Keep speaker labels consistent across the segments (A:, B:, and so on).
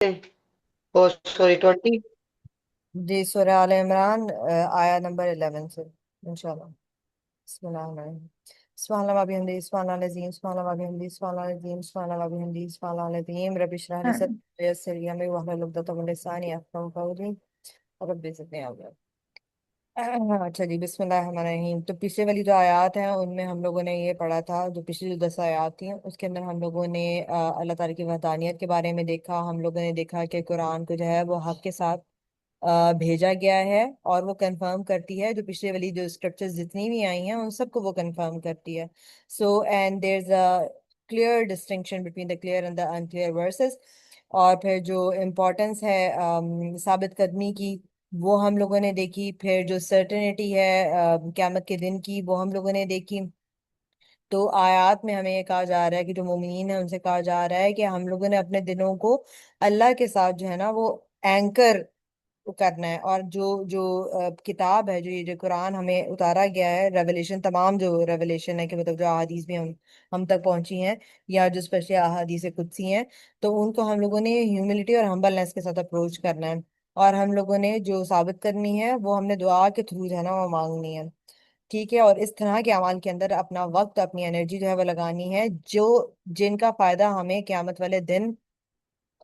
A: ओ sorry 20।
B: जी सूरह आल इमरान आया number 11 से इंशाल्लाह। बिस्मिल्लाहिर्रहमानिर्रहीम। सुब्हानल्लाह व बिहम्दिही सुब्हानल्लाह अज़ीम सुब्हानल्लाह व बिहम्दिही सुब्हानल्लाह अज़ीम सुब्हानल्लाह व बिहम्दिही सुब्हानल्लाह अज़ीम रब्बि इश्रह ली सदरी व यस्सिर ली अमरी वहलुल उक़दतम मिन लिसानी यफ़क़हू क़ौली। रब्बि ज़िदनी इल्मा। अच्छा जी, बिस्मिल्लाहिर्रहमानिर्रहीम। तो पिछले वाली जो आयत हैं उनमें हम लोगों ने ये पढ़ा था, जो पिछली जो 10 आयत थी उसके अंदर हम लोगों ने अल्लाह ताला की वहदानियत के बारे में देखा। हम लोगों ने देखा कि कुरान को जो है वो हक के साथ भेजा गया है, और वो कंफर्म करती है जो पिछले वाली जो स्क्रिप्चर्स जितनी भी आई हैं उन सबको वो कंफर्म करती है। So and there is a clear distinction between the clear and the unclear verses. और फिर जो इम्पोर्टेंस है साबित करने की, वो हम लोगों ने देखी। फिर जो सर्टेनिटी है क़यामत के दिन की, वो हम लोगों ने देखी। तो आयत में हमें ये कहा जा रहा है कि जो मोमिनीन है उनसे कहा जा रहा है कि हम लोगों ने अपने दिनों को अल्लाह के साथ जो है ना वो एंकर करना है। और जो जो किताब है, जो ये जो कुरान हमें उतारा गया है, रेवलेशन, तमाम जो रेवलेशन है कि मतलब जो अहादीस भी हम तक पहुंची हैं, या जो स्पेशली अहादीस कुदसी हैं, तो उनको हम लोगों ने ह्यूमिलिटी और हम्बलनेस के साथ अप्रोच करना है। और हम लोगों ने जो साबित करनी है वो हमने दुआ के थ्रू जो है ना वो मांगनी है। ठीक है। और इस तरह के अमाल के अंदर अपना वक्त, अपनी एनर्जी जो है वो लगानी है, जो जिनका फायदा हमें क़यामत वाले दिन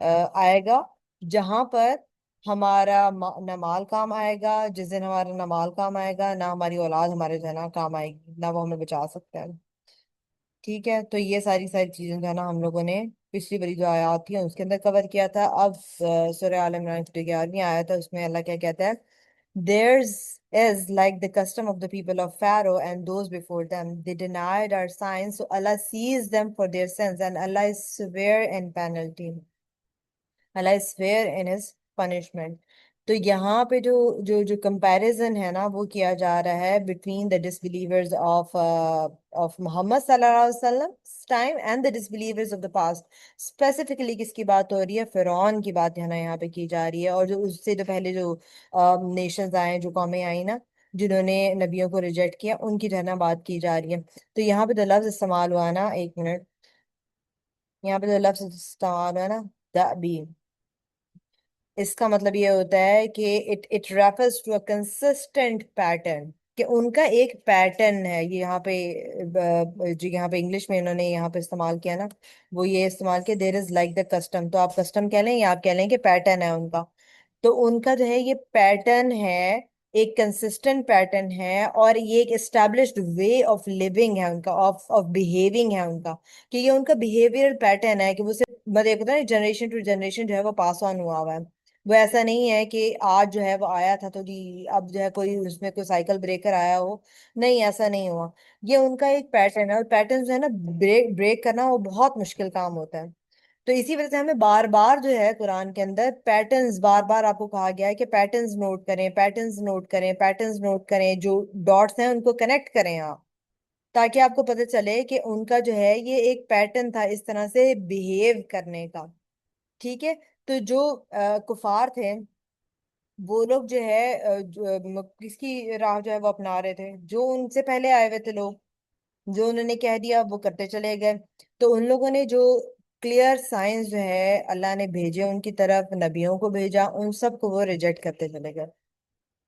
B: आएगा, जहां पर हमारा ना माल काम आएगा। जिस दिन हमारा ना माल काम आएगा, ना हमारी औलाद हमारे जो है ना काम आएगी, ना वो हमें बचा सकते हैं। ठीक है। तो ये सारी सारी चीजें जो है ना हम लोगों ने पिछली बड़ी जो आयत थी उसके अंदर कवर किया था। अब सूरह आल इमरान की जो 11वीं आयत है उसमें अल्लाह क्या कहता है? Theirs is like the custom of the people of Pharaoh and those before them. They denied our signs, so Allah sees them for their sins, and Allah is severe in penalty. Allah is fair in his punishment. तो यहाँ पे जो जो जो comparison है ना वो किया जा रहा है between the disbelievers of Muhammad सल्लल्लाहु अलैहि वसल्लम time and the disbelievers of the past. Specifically किसकी बात हो रही है? फिरौन की बात है ना यहाँ पे की जा रही है। और जो उससे जो पहले जो नेशंस आए, जो कौमें आई ना, जिन्होंने नबियों को रिजेक्ट किया, उनकी जो है ना बात की जा रही है। तो यहाँ पे जो लफ्ज इस्तेमाल हुआ ना, एक मिनट, यहाँ पे जो लफ्ज इस्तेमाल हुआ ना, द बी, इसका मतलब ये होता है कि it refers to a consistent pattern, कि उनका एक पैटर्न है। ये यहाँ पे जो यहाँ पे इंग्लिश में इन्होंने यहाँ पे इस्तेमाल किया ना, वो ये इस्तेमाल किया, there is like the custom. तो आप कस्टम कह लें या आप कह लें कि पैटर्न है उनका। तो उनका जो है ये पैटर्न है, एक कंसिस्टेंट पैटर्न है, और ये एक एस्टेब्लिश्ड वे ऑफ लिविंग है उनका, ऑफ ऑफ बिहेविंग है उनका। कि ये उनका बिहेवियरल पैटर्न है कि वो सिर्फ मतलब एक होता है जनरेशन टू जनरेशन जो है वो पास ऑन हुआ हुआ है। वो ऐसा नहीं है कि आज जो है वो आया था तो जी अब जो है कोई उसमें कोई साइकिल ब्रेकर आया हो। नहीं, ऐसा नहीं हुआ। ये उनका एक पैटर्न है, और पैटर्न जो है ना ब्रेक ब्रेक करना वो बहुत मुश्किल काम होता है। तो इसी वजह से हमें बार बार जो है कुरान के अंदर पैटर्न्स, बार बार आपको कहा गया है कि पैटर्न्स नोट करें, पैटर्न्स नोट करें, पैटर्न्स नोट करें। जो डॉट्स हैं उनको कनेक्ट करें आप, ताकि आपको पता चले कि उनका जो है ये एक पैटर्न था इस तरह से बिहेव करने का। ठीक है। तो जो कुफार थे, वो लोग जो है किसकी राह जो है वो अपना रहे थे? जो उनसे पहले आए हुए थे लोग, जो उन्होंने कह दिया वो करते चले गए। तो उन लोगों ने जो क्लियर साइंस जो है अल्लाह ने भेजे उनकी तरफ, नबियों को भेजा, उन सब को वो रिजेक्ट करते चले गए।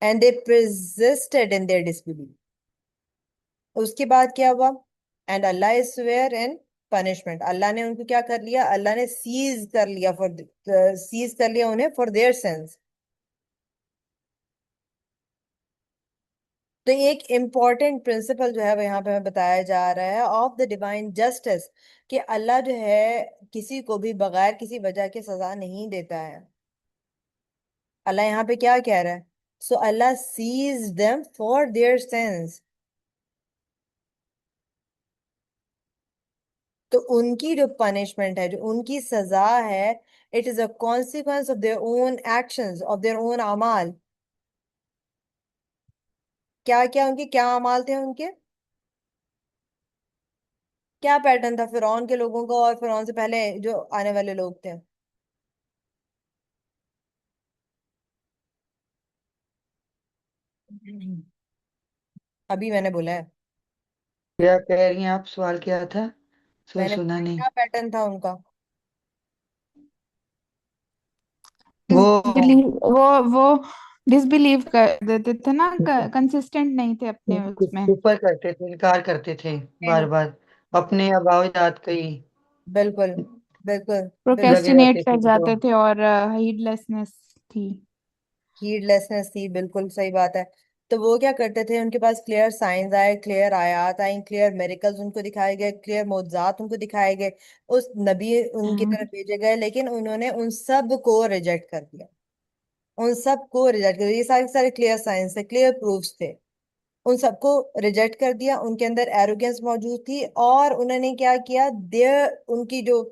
B: And they persisted in their disbelief। उसके बाद क्या हुआ? And Allah is swear in punishment. Allah ने उनको क्या कर लिया? अल्लाह ने सीज कर लिया, फॉर सीज कर लिया उन्हें फॉर देयर सिंस। तो एक इम्पॉर्टेंट प्रिंसिपल जो है वो यहाँ पे हमें बताया जा रहा है ऑफ द डिवाइन जस्टिस, कि अल्लाह जो है किसी को भी बगैर किसी वजह के सजा नहीं देता है। अल्लाह यहाँ पे क्या कह रहा है? So Allah seize them for their sins. तो उनकी जो पनिशमेंट है, जो उनकी सजा है, it is a consequence of their own actions, of their own अमाल। क्या क्या उनके क्या अमाल थे उनके? क्या पैटर्न था फिरौन के लोगों का और फिरौन से पहले जो आने वाले लोग थे? अभी मैंने बोला है।
A: क्या कह रही हैं आप? सवाल क्या था?
B: मैंने
A: सुना
B: बोला
A: नहीं।
B: क्या पैटर्न था उनका?
A: वो
C: डिसबिलीव वो डिसबिलीव कर देते थे ना, कंसिस्टेंट नहीं थे अपने उसमें।
A: ऊपर करते थे, इनकार करते थे बार बार, अपने अभावजात का ही
B: बिल्कुल बिल्कुल बिल्कुल।
A: लगे
C: प्रोक्रेस्टिनेट
A: रहते
C: कर
A: थे तो।
C: जाते थे और हीडलेसनेस थी।
B: हीडलेसनेस थी, बिल्कुल सही बात है। तो वो क्या करते थे, उनके पास क्लियर साइंस आए, क्लियर आयात आई, क्लियर मेरिकल्स उनको दिखाए गए, क्लियर मौजज़ात उनको दिखाए गए, उस नबी उनकी
C: हम्म।
B: तरफ भेजे गए, लेकिन उन्होंने उन सब को रिजेक्ट कर दिया। उन सब को रिजेक्ट कर दिया। ये सारे सारे क्लियर साइंस थे, क्लियर प्रूफ्स थे, उन सबको रिजेक्ट कर दिया। उनके अंदर एरोगेंस मौजूद थी, और उन्होंने क्या किया, देयर उनकी जो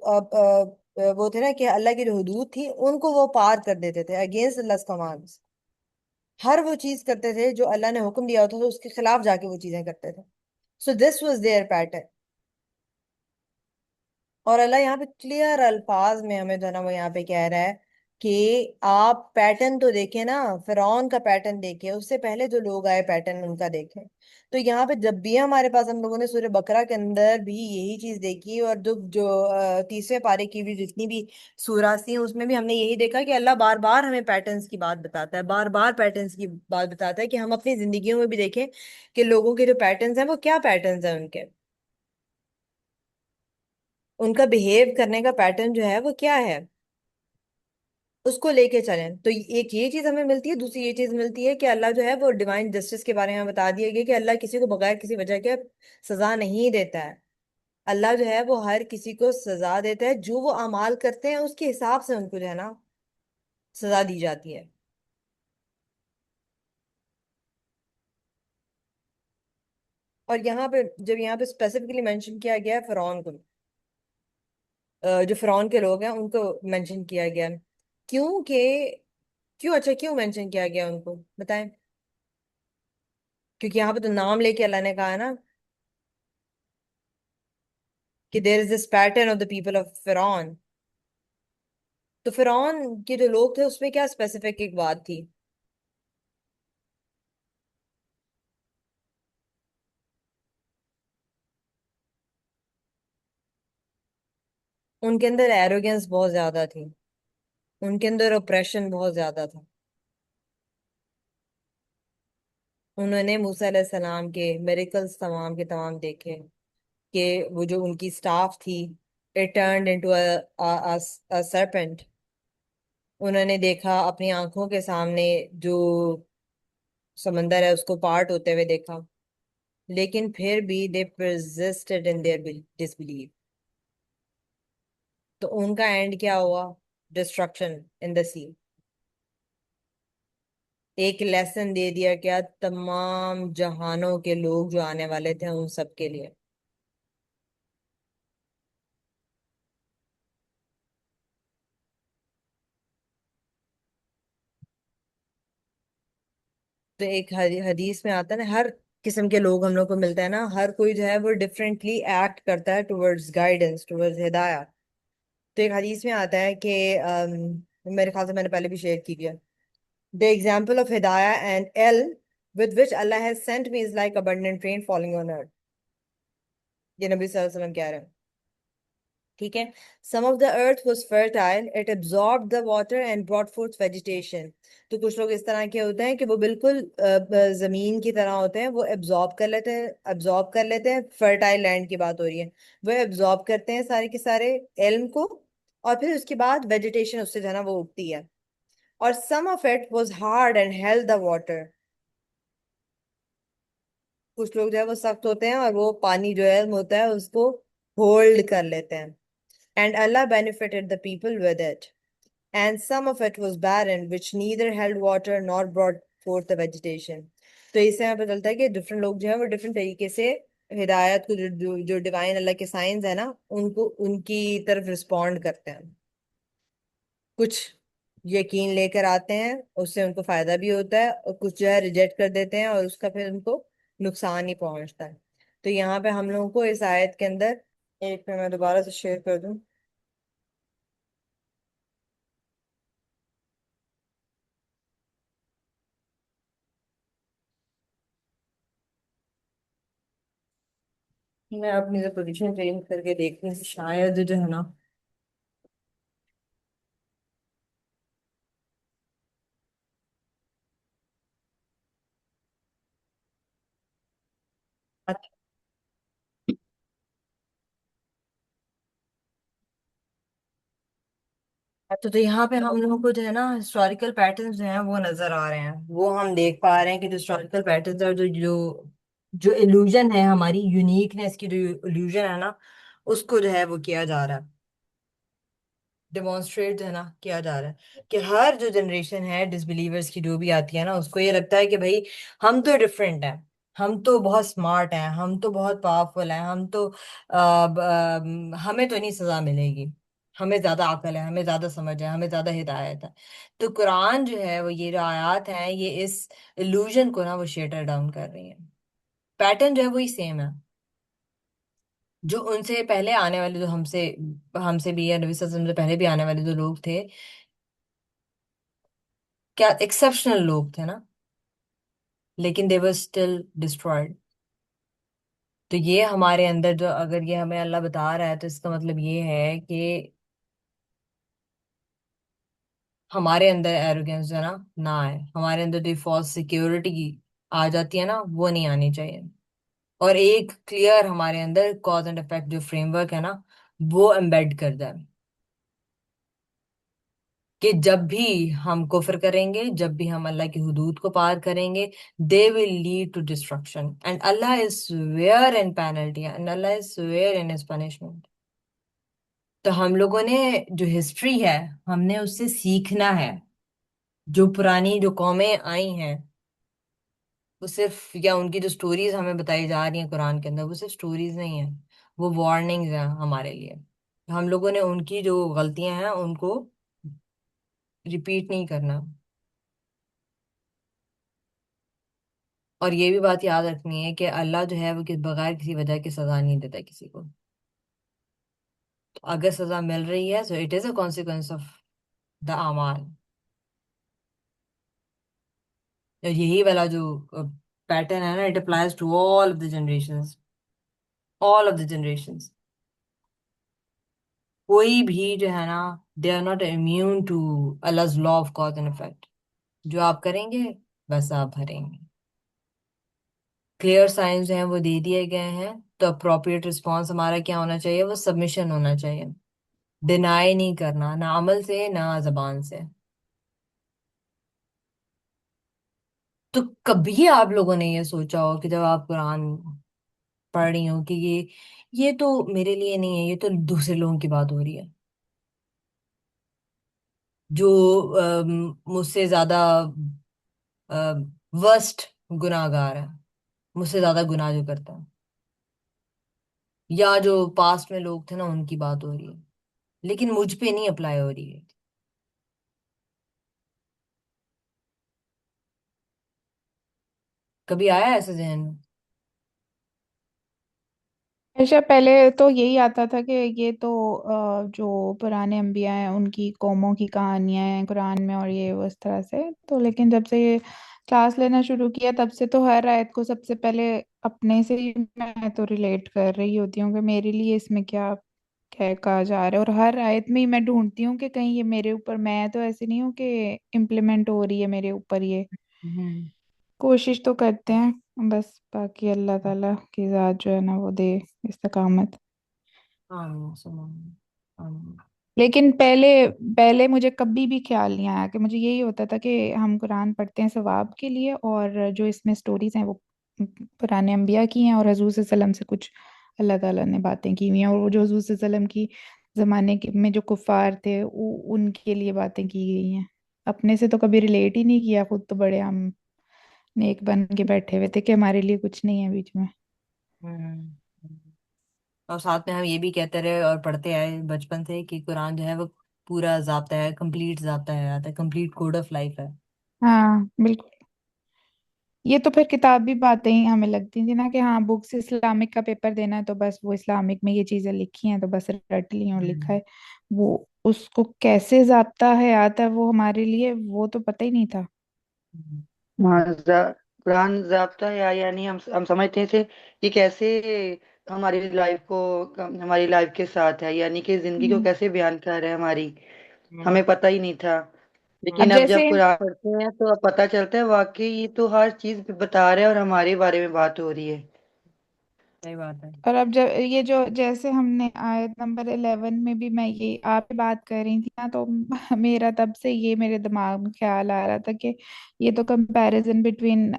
B: वो थे ना, कि अल्लाह की जो हुदूद थी उनको वो पार कर देते थे, अगेंस्ट अल्लाह कमांड्स। हर वो चीज करते थे जो अल्लाह ने हुक्म दिया होता था, उसके खिलाफ जाके वो चीजें करते थे। So this was there pattern. और अल्लाह यहाँ पे क्लियर अल्फाज में हमें जो है ना वो यहाँ पे कह रहा है कि आप पैटर्न तो देखें ना, फिरौन का पैटर्न देखें, उससे पहले जो लोग आए पैटर्न उनका देखें। तो यहाँ पे जब भी हमारे पास, हम लोगों ने सूर्य बकरा के अंदर भी यही चीज देखी, और जो जो तीसरे पारे की भी जितनी भी सूरह थी उसमें भी हमने यही देखा कि अल्लाह बार बार हमें पैटर्न्स की बात बताता है, बार बार पैटर्न्स की बात बताता है, कि हम अपनी जिंदगियों में भी देखें कि लोगों के जो पैटर्न्स हैं वो क्या पैटर्न्स हैं उनके, उनका बिहेव करने का पैटर्न जो है वो क्या है, उसको लेके चलें। तो एक ये चीज हमें मिलती है। दूसरी ये चीज मिलती है कि अल्लाह जो है वो डिवाइन जस्टिस के बारे में बता दिया गया कि अल्लाह किसी को बगैर किसी वजह के सजा नहीं देता है। अल्लाह जो है वो हर किसी को सजा देता है, जो वो अमाल करते हैं उसके हिसाब से उनको जो है ना सजा दी जाती है। और यहाँ पे जब यहाँ पे स्पेसिफिकली मेंशन किया गया है फिरौन को, जो फिरौन के लोग हैं उनको मेंशन किया गया है। क्योंकि क्यों, अच्छा क्यों मेंशन किया गया उनको, बताएं। क्योंकि यहाँ पे तो नाम लेके अल्लाह ने कहा है ना कि there is this pattern of the people of फिरौन। तो फिरौन के जो लोग थे उसमें क्या स्पेसिफिक एक बात थी, उनके अंदर एरोगेंस बहुत ज्यादा थी, उनके अंदर ओप्रेशन बहुत ज्यादा था। उन्होंने मूसा अलैहि सलाम के मिरेकल्स तमाम के तमाम देखे, कि वो जो उनकी स्टाफ थी, it turned into a serpent। उन्होंने देखा अपनी आंखों के सामने, जो समंदर है उसको पार्ट होते हुए देखा, लेकिन फिर भी दे persisted in their disbelief। तो उनका एंड क्या हुआ, डिस्ट्रक्शन इन द सी। एक लेसन दे दिया क्या, तमाम जहानों के लोग जो आने वाले थे उन सब के लिए। तो एक हदीस में आता है ना, हर किस्म के लोग हम लोग को मिलता है ना, हर कोई जो है वो डिफरेंटली एक्ट करता है टुवर्ड्स गाइडेंस, टुवर्ड्स हिदायत। तो एक हदीस में आता है कि मेरे ख्याल से मैंने पहले भी शेयर की है, द एग्जाम्पल ऑफ हिदाया एंड एल with which Allah has sent me is like abundant rain falling on earth। ये नबी सल्लल्लाहु अलैहि वसल्लम कह रहे हैं। ठीक है। Some of the earth was fertile, it absorb the water and brought forth vegetation. तो कुछ लोग इस तरह के होते हैं कि वो बिल्कुल जमीन की तरह होते हैं, वो एब्जॉर्ब कर लेते हैं, एब्जॉर्ब कर लेते हैं, फर्टाइल लैंड की बात हो रही है। वो एब्जॉर्ब करते हैं सारे के सारे एल्म को, और फिर उसके बाद वेजिटेशन उससे जो है ना वो उगती है। और some of it was hard and held the water. कुछ लोग जो है वो सख्त होते हैं और वो पानी जो है होता है उसको होल्ड कर लेते हैं। And Allah benefited the people with it. And some of it was barren, which neither held water nor brought forth the vegetation। तो इससे हमें पता चलता है कि डिफरेंट लोग जो है वो डिफरेंट तरीके से हिदायत को, जो डिवाइन अल्लाह के साइंस है ना, उनको उनकी तरफ रिस्पॉन्ड करते हैं। कुछ यकीन लेकर आते हैं, उससे उनको फायदा भी होता है, और कुछ जो है रिजेक्ट कर देते हैं और उसका फिर उनको नुकसान ही पहुंचता है। तो यहाँ पे हम लोगों को इस आयत के अंदर, एक में मैं दोबारा से शेयर कर दूं। मैं अपनी जो पोजीशन चेंज करके देखती हूँ, शायद जो है ना अच्छा, तो यहाँ पे हम लोगों को जो है ना हिस्टोरिकल पैटर्न्स जो हैं वो नजर आ रहे हैं, वो हम देख पा रहे हैं कि जो हिस्टोरिकल पैटर्न्स और जो जो जो इल्यूजन है, हमारी यूनिकनेस की जो इल्यूजन है ना, उसको जो है वो किया जा रहा है, डिमॉन्स्ट्रेट है ना किया जा रहा है, कि हर जो जनरेशन है डिसबिलीवर्स की जो भी आती है ना, उसको ये लगता है कि भाई हम तो डिफरेंट हैं, हम तो बहुत स्मार्ट हैं, हम तो बहुत पावरफुल हैं, हम तो हमें तो नहीं सजा मिलेगी, हमें ज्यादा अकल है, हमें ज्यादा समझ है, हमें ज्यादा हिदायत है। तो कुरान जो है वो, ये जो आयत है, ये इस इल्यूजन को ना वो शेटर डाउन कर रही है। पैटर्न जो है वही सेम है, जो उनसे पहले आने वाले, जो हमसे हमसे भी या नबी सल्लल्लाहु अलैहि वसल्लम से पहले भी आने वाले जो लोग थे, क्या एक्सेप्शनल लोग थे ना, लेकिन दे वर स्टिल डिस्ट्रॉयड। तो ये हमारे अंदर जो, अगर ये हमें अल्लाह बता रहा है, तो इसका मतलब ये है कि हमारे अंदर एरोगेंस जो है ना आए, हमारे अंदर जो फॉल्स सिक्योरिटी की आ जाती है ना, वो नहीं आनी चाहिए। और एक क्लियर हमारे अंदर कॉज एंड इफेक्ट जो फ्रेमवर्क है ना, वो एम्बेड कर जाए, कि जब भी हम कुफ्र करेंगे, जब भी हम अल्लाह की हुदूद को पार करेंगे, they will lead to destruction, and Allah is severe in penalty, and Allah is severe in his punishment. तो हम लोगों ने जो हिस्ट्री है, हमने उससे सीखना है। जो पुरानी जो कौमें आई हैं, वो सिर्फ, या उनकी जो स्टोरीज हमें बताई जा रही हैं कुरान के अंदर, वो सिर्फ स्टोरीज नहीं है, वो वार्निंग्स हैं हमारे लिए। हम लोगों ने उनकी जो गलतियां हैं उनको रिपीट नहीं करना। और ये भी बात याद रखनी है कि अल्लाह जो है वो बगैर किसी वजह की सजा नहीं देता किसी को। तो अगर सजा मिल रही है, so it is a consequence of the अमाल। और यही वाला जो पैटर्न है ना, it applies to all of the generations, all of the generations. कोई भी जो है ना, they are not immune to Allah's law of cause and effect. जो आप करेंगे, बस आप भरेंगे। क्लियर साइंस जो है वो दे दिए गए हैं, तो अप्रोप्रिएट रिस्पॉन्स हमारा क्या होना चाहिए, वो सबमिशन होना चाहिए। डिनाई नहीं करना, ना अमल से ना जबान से। तो कभी आप लोगों ने ये सोचा हो कि जब आप कुरान पढ़ रही हो कि ये तो मेरे लिए नहीं है, ये तो दूसरे लोगों की बात हो रही है, जो मुझसे ज्यादा वर्स्ट गुनाहगार है, मुझसे ज्यादा गुनाह जो करता है, या जो पास्ट में लोग थे ना उनकी बात हो रही है, लेकिन मुझ पे नहीं अप्लाई हो रही है। कभी आया ऐसे जहन में?
C: अच्छा, पहले तो यही आता था कि ये तो जो पुराने अंबिया हैं उनकी कौमों की कहानियां हैं कुरान में, और ये उस तरह से। तो लेकिन जब से ये क्लास लेना शुरू किया, तब से तो हर आयत को सबसे पहले अपने से ही मैं तो रिलेट कर रही होती हूँ कि मेरे लिए इसमें क्या क्या कहा जा रहा है। और हर आयत में ही मैं ढूंढती हूँ कि कहीं ये मेरे ऊपर, मैं तो ऐसे नहीं हूँ कि इम्प्लीमेंट हो रही है मेरे ऊपर ये।
B: हम्म।
C: कोशिश तो करते हैं, बस बाकी अल्लाह ताला की जात जो है ना वो दे इस्तकामत।
B: आमीन सुनो। आमीन।
C: लेकिन पहले पहले मुझे कभी भी ख्याल नहीं आया, कि मुझे यही होता था कि हम कुरान पढ़ते हैं सवाब के लिए, और जो इसमें स्टोरीज हैं वो पुराने अंबिया की हैं, और हजूर सल्लल्लाहु अलैहि वसल्लम से कुछ अल्लाह ताला ने बातें की हुई हैं, और वो जो हजूर सल्लल्लाहु अलैहि वसल्लम की जमाने के में जो कुफार थे उनके लिए बातें की गई हैं। अपने से तो कभी रिलेट ही नहीं किया, खुद तो बड़े हम नेक बन के बैठे हुए थे कि हमारे लिए कुछ नहीं है बीच में।
B: हम्म। और साथ में हम ये भी कहते रहे और पढ़ते आए बचपन से कि कुरान जो है वो पूरा जाता है, कंप्लीट जाता है, आता है, कंप्लीट कोड ऑफ लाइफ है।
C: हाँ बिल्कुल। ये तो फिर किताब भी बातें ही हमें लगती थी ना, कि हाँ बुक्स इस्लामिक का पेपर देना है तो बस वो इस्लामिक में ये चीजें लिखी हैं तो बस रट ली और लिखा
B: हम्म।
C: है। वो उसको कैसे जाता है आता है वो हमारे लिए वो तो पता ही नहीं था।
B: हम्म।
A: हाँ, कुरान ज़ाब्ता है, यानी हम समझते थे कि कैसे हमारी लाइफ को, हमारी लाइफ के साथ है, यानी कि जिंदगी को
C: हम्म।
A: कैसे बयान कर है हमारी।
B: हम्म।
A: हमें पता ही नहीं था।
C: अब
A: लेकिन अब जब
C: जैसे
A: कुरान पढ़ते हैं तो अब पता चलता है वाकई ये तो हर चीज बता रहे हैं और हमारे बारे में बात हो रही है।
B: सही बात है।
C: और अब जब ये जो जैसे हमने आयत नंबर 11 में भी मैं ये आप ही बात कर रही थी ना, तो मेरा तब से ये मेरे दिमाग में ख्याल आ रहा था कि ये तो कंपैरिजन बिटवीन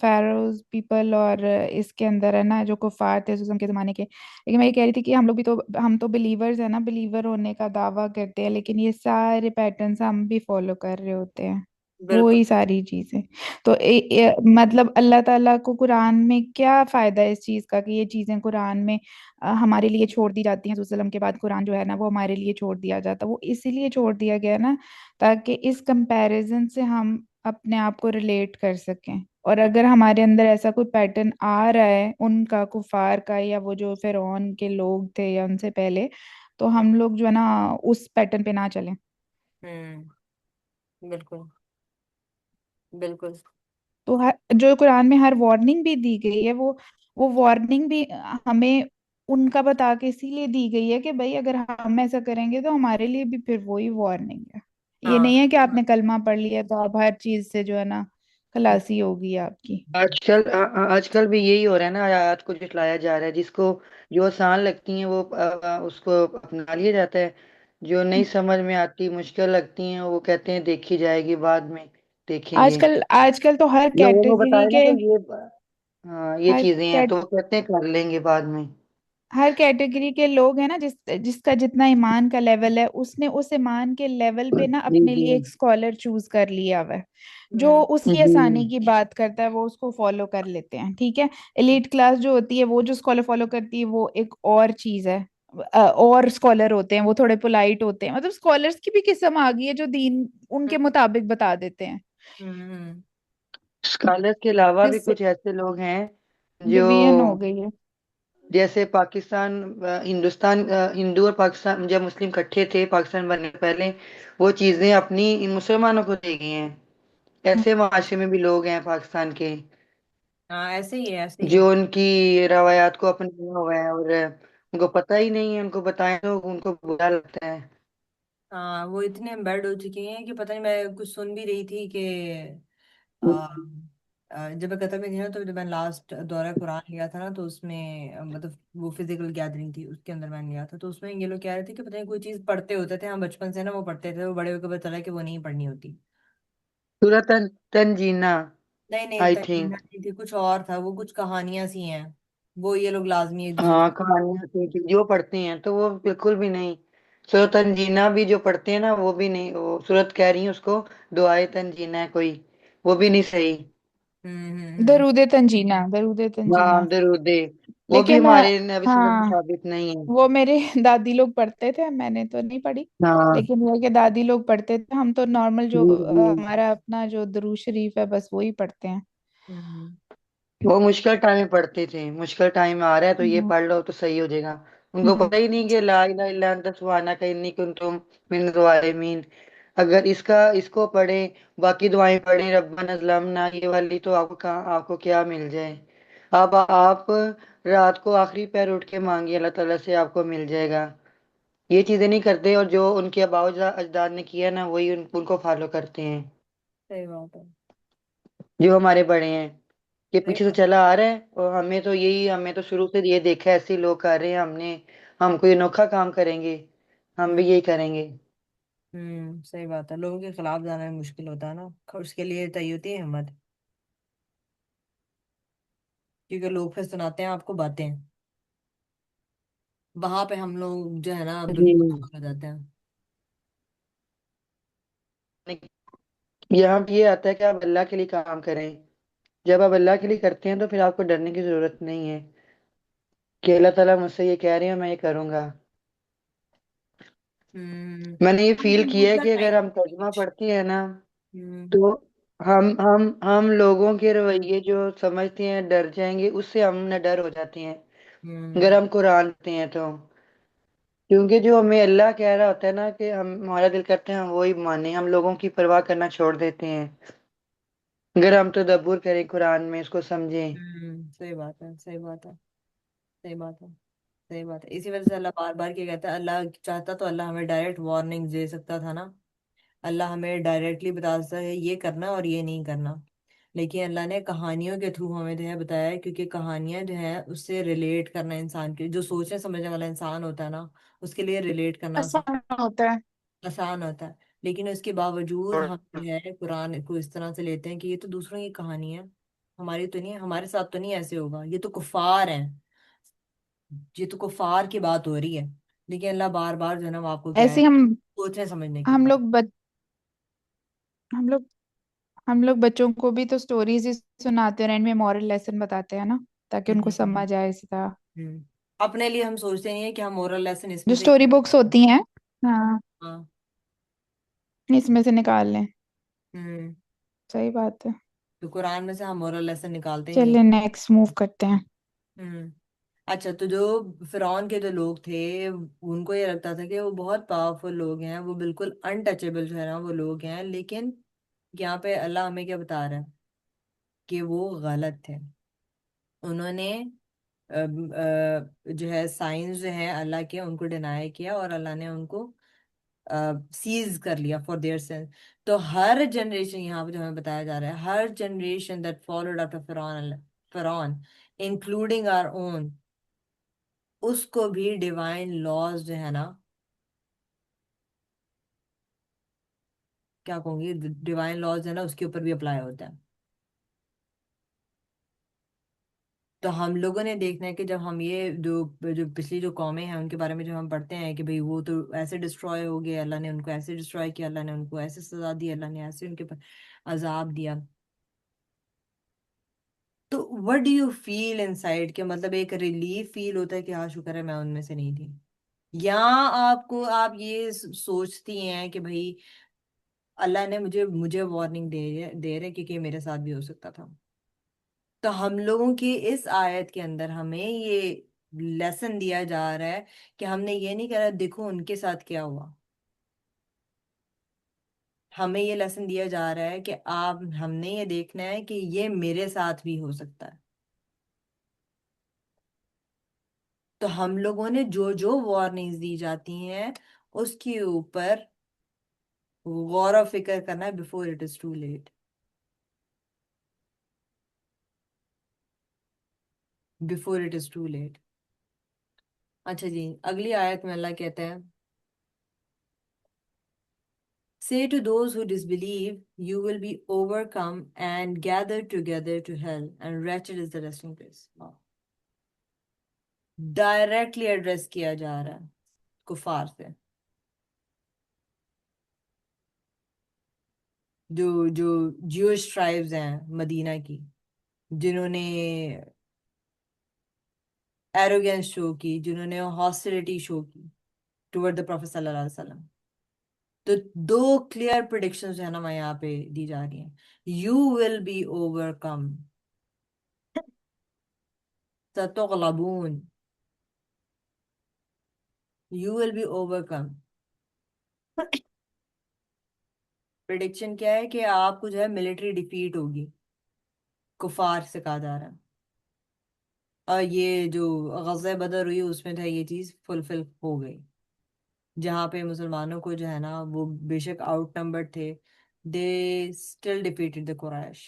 C: pharaohs पीपल और इसके अंदर है ना जो कुफार थे उस के जमाने के। लेकिन मैं ये कह रही थी कि हम लोग भी तो, हम तो बिलीवर्स है ना, बिलीवर होने का दावा करते हैं, लेकिन ये सारे पैटर्न्स हम भी फॉलो कर रहे होते हैं, वो
B: बिल्कुल।
C: ही सारी चीजें। तो मतलब अल्लाह ताला को कुरान में क्या फायदा है इस चीज का कि ये चीजें कुरान में हमारे लिए छोड़ दी जाती हैं। वसल्लम के बाद कुरान जो है ना वो हमारे लिए छोड़ दिया जाता, वो इसीलिए छोड़ दिया गया ना, ताकि इस कंपैरिजन से हम अपने आप को रिलेट कर सकें। और अगर हमारे अंदर ऐसा कोई पैटर्न आ रहा है उनका, कुफार का, या वो जो फिरौन के लोग थे या उनसे पहले, तो हम लोग जो है ना उस पैटर्न पे ना चलें।
B: हम्म। बिल्कुल। बिल्कुल।
C: तो जो कुरान में हर वार्निंग भी दी गई है, वो वार्निंग भी हमें उनका बता के इसीलिए दी गई है कि भाई अगर हम ऐसा करेंगे तो हमारे लिए भी फिर वही वार्निंग है। ये
B: हाँ।
C: नहीं है कि आपने कलमा पढ़ लिया तो आप हर चीज से जो है ना
B: हम्म।
C: खलासी होगी आपकी।
A: आजकल भी यही हो रहा है ना, आयात को झुठलाया जा रहा है। जिसको जो आसान लगती हैं वो उसको अपना लिया जाता है। जो नहीं समझ में आती, मुश्किल लगती हैं, वो कहते हैं देखी जाएगी, बाद में देखेंगे।
C: आजकल आजकल तो हर
A: लोगों को
C: कैटेगरी
A: बताए ना
C: के,
A: कि ये हाँ ये
C: हर
A: चीजें हैं, तो वो कहते हैं कर लेंगे बाद में।
C: हर कैटेगरी के लोग हैं ना, जिसका जितना ईमान का लेवल है उसने उस ईमान के लेवल पे ना
A: जी
C: अपने
A: जी
C: लिए एक स्कॉलर चूज कर लिया हुआ है। जो
B: हम्म।
C: उसकी
A: जी।
C: आसानी की बात करता है वो उसको फॉलो कर लेते हैं, ठीक है। एलीट क्लास जो होती है वो जो स्कॉलर फॉलो करती है वो एक और चीज है। और स्कॉलर होते हैं वो थोड़े पोलाइट होते हैं, मतलब स्कॉलर्स की भी किस्म आ गई है जो दीन उनके मुताबिक बता देते हैं।
B: हम्म।
A: स्कॉलर्स के अलावा भी
C: जिससे
A: कुछ ऐसे लोग हैं जो,
C: डिवीजन हो गई है।
A: जैसे पाकिस्तान, हिंदुस्तान, हिंदू और पाकिस्तान जब मुस्लिम इकट्ठे थे पाकिस्तान बनने से पहले, वो चीजें अपनी इन मुसलमानों को दे गई हैं। ऐसे माशरे में भी लोग हैं पाकिस्तान के
B: हाँ, ऐसे ही है, ऐसे ही है।
A: जो उनकी रवायात को अपनाए हुए हैं, और उनको पता ही नहीं है, उनको बताएं तो उनको बुरा लगता है।
B: हाँ, वो इतने एम्बेड हो चुके हैं कि पता नहीं, मैं कुछ सुन भी रही थी कि आ, जब मैं कतर में थी ना, तो जब मैंने लास्ट दौरा कुरान लिया था ना, तो उसमें मतलब वो फिजिकल गैदरिंग थी, उसके अंदर मैंने लिया था, तो उसमें ये लोग कह रहे थे कि पता नहीं कोई चीज पढ़ते होते थे, हम बचपन से ना वो पढ़ते थे, वो बड़े होकर पता चला कि वो नहीं पढ़नी होती।
A: सूरत तंजीना,
B: नहीं नहीं,
A: आई
B: तहरीर
A: थिंक।
B: नहीं थी, कुछ और था, वो कुछ कहानियां सी हैं, वो ये लोग लाजमी एक दूसरे
A: हाँ कहानियां थी जो पढ़ते हैं तो वो बिल्कुल भी नहीं। सूरत तंजीना भी जो पढ़ते हैं ना वो भी नहीं, वो सूरत कह रही है उसको, दुआए तंजीना है कोई, वो भी नहीं सही।
B: हम्म।
C: दरूदे तंजीना, दरूदे
A: हाँ
C: तंजीना।
A: दरूदे, वो भी
C: लेकिन
A: हमारे नबी वसल्लम में
C: हाँ,
A: साबित नहीं है।
C: वो मेरे दादी लोग पढ़ते थे, मैंने तो नहीं पढ़ी।
A: हाँ
C: लेकिन वो कि दादी लोग पढ़ते थे, हम तो नॉर्मल जो
A: जी जी।
C: हमारा अपना जो दुरूद शरीफ है बस वही पढ़ते हैं।
B: हम्म।
A: वो मुश्किल टाइम में पढ़ते थे, मुश्किल टाइम आ रहा है तो ये
C: हम्म।
A: पढ़ लो तो सही हो जाएगा। उनको
C: हम्म।
A: पता ही नहीं कि ला इलाहा इल्ला अंता सुब्हानका इन्नी कुन्तु मिनज़ ज़ालिमीन। अगर इसको पढ़े, बाकी दुआएं पढ़े, रब्बना ज़लमना, ये वाली तो आपको कहाँ, आपको क्या मिल जाए। अब आप रात को आखिरी पैर उठ के मांगिए, अल्लाह ताला से आपको मिल जाएगा। ये चीजें नहीं करते, और जो उनके आबाओ अजदाद ने किया ना वही उनको फॉलो करते हैं।
B: सही बात है।
A: जो हमारे बड़े हैं, ये
B: सही
A: पीछे से
B: बात।
A: चला आ रहा है, और हमें तो शुरू से ये देखा है, ऐसे ही लोग कर रहे हैं, हम कोई अनोखा काम करेंगे, हम भी
B: हम्म।
A: यही करेंगे।
B: सही बात है, लोगों के खिलाफ जाना भी मुश्किल होता है ना, उसके लिए चाहिए होती है हिम्मत, क्योंकि लोग फिर सुनाते हैं आपको बातें, वहां पे हम लोग जो है ना
A: जी।
B: बिल्कुल हो जाते हैं।
A: यहाँ पे ये आता है कि आप अल्लाह के लिए काम करें। जब आप अल्लाह के लिए करते हैं तो फिर आपको डरने की जरूरत नहीं है कि अल्लाह ताला मुझसे ये कह रहे हैं मैं ये करूंगा।
B: हम्म।
A: मैंने ये फील
B: लेकिन वो
A: किया है
B: इतना
A: कि अगर
B: टाइम
A: हम
B: नहीं
A: तर्जुमा
B: कुछ।
A: पढ़ते हैं ना,
B: हम्म।
A: तो हम लोगों के रवैये जो समझते हैं डर जाएंगे, उससे हम न डर हो जाते हैं
B: हम्म।
A: अगर हम कुरान पढ़ते हैं तो। क्योंकि जो हमें अल्लाह कह रहा होता है ना कि हम, हमारा दिल करते हैं हम वही माने, हम लोगों की परवाह करना छोड़ देते हैं अगर हम तदब्बुर करें कुरान में, इसको समझें।
B: सही बात है, सही बात है। सही बात है। सही बात है, इसी वजह से अल्लाह बार बार क्या कहता है, अल्लाह चाहता तो अल्लाह हमें डायरेक्ट वार्निंग दे सकता था ना, अल्लाह हमें डायरेक्टली बता सकता है ये करना और ये नहीं करना, लेकिन अल्लाह ने कहानियों के थ्रू हमें जो है बताया है, क्योंकि कहानियां जो है उससे रिलेट करना इंसान के, जो सोचने समझने वाला इंसान होता है ना, उसके लिए रिलेट करना
C: आसान होता है।
B: आसान होता है। लेकिन उसके बावजूद हम जो है कुरान को इस तरह से लेते हैं कि ये तो दूसरों की कहानी है, हमारी तो नहीं है, हमारे साथ तो नहीं ऐसे होगा, ये तो कुफार हैं, ये तो कुफार की बात हो रही है। लेकिन अल्लाह बार बार जो है ना वो आपको क्या
C: ऐसे
B: है,
C: ही
B: सोचने समझने की
C: हम
B: बात।
C: लोग हम लोग हम लोग बच्चों को भी तो स्टोरीज ही सुनाते हैं, एंड में मॉरल लेसन बताते हैं ना, ताकि उनको
B: हम्म।
C: समझ आए इसी तरह।
B: हम्म। अपने लिए हम सोचते नहीं है कि हम मोरल लेसन इसमें
C: जो
B: से,
C: स्टोरी बुक्स होती हैं, हाँ,
B: हाँ।
C: इसमें से निकाल लें।
B: हम्म।
C: सही बात है।
B: तो कुरान में से हम मोरल लेसन निकालते ही नहीं।
C: चलिए नेक्स्ट मूव करते हैं।
B: हम्म। अच्छा, तो जो फिरौन के जो लोग थे, उनको ये लगता था कि वो बहुत पावरफुल लोग हैं, वो बिल्कुल अनटचेबल जो है ना वो लोग हैं, लेकिन यहाँ पे अल्लाह हमें क्या बता रहा है कि वो गलत थे। उन्होंने जो है साइंस जो है अल्लाह के, उनको डिनाई किया, और अल्लाह ने उनको सीज कर लिया फॉर देयर सेंस। तो हर जनरेशन, यहाँ पे जो हमें बताया जा रहा है, हर जनरेशन दैट फॉलोड आफ्टर फिरौन, फिरौन इंक्लूडिंग आवर ओन, उसको भी डिवाइन लॉज जो है ना, क्या कहूंगी, डिवाइन लॉज है ना उसके ऊपर भी अप्लाई होता है। तो हम लोगों ने देखना है कि जब हम ये जो जो पिछली जो कौमें हैं उनके बारे में जब हम पढ़ते हैं कि भाई वो तो ऐसे डिस्ट्रॉय हो गए, अल्लाह ने उनको ऐसे डिस्ट्रॉय किया, अल्लाह ने उनको ऐसे सजा दी, अल्लाह ने ऐसे उनके पर अजाब दिया। तो what do you feel inside, के मतलब एक रिलीफ फील होता है कि हाँ शुक्र है मैं उनमें से नहीं थी, या आपको आप ये सोचती हैं कि भाई अल्लाह ने मुझे मुझे वार्निंग दे रहे क्योंकि मेरे साथ भी हो सकता था। तो हम लोगों की इस आयत के अंदर हमें ये लेसन दिया जा रहा है कि हमने ये नहीं करा देखो उनके साथ क्या हुआ, हमें ये लेसन दिया जा रहा है कि आप, हमने ये देखना है कि ये मेरे साथ भी हो सकता है। तो हम लोगों ने जो जो वार्निंग्स दी जाती हैं उसके ऊपर गौर और फिक्र करना है before it is too late, before it is too late. अच्छा जी, अगली आयत में अल्लाह कहता है, say to those who disbelieve, you will be overcome and gathered together to hell, and wretched is the resting place. Wow. Directly address किया जा रहा है कुफार से, जो जो ज्यूश ट्राइब्स हैं मदीना की, जिन्होंने एरोगेंस शो की, जिन्होंने हॉस्टिलिटी शो की टुवर्ड द प्रॉफेट सल्लल्लाहु अलैहि वसल्लम। तो दो क्लियर प्रिडिक्शंस है ना मैं यहाँ पे दी जा रही हैं, यू विल बी ओवरकम, सतगलबून, you will be overcome. Prediction क्या है कि आपको जो है मिलिट्री डिफीट होगी, कुफार से कहा जा रहा है। और ये जो गज़वा बदर हुई उसमें जो है ये चीज फुलफिल हो गई, जहाँ पे मुसलमानों को जो है ना वो बेशक आउट नंबर थे, they still defeated the Quraysh.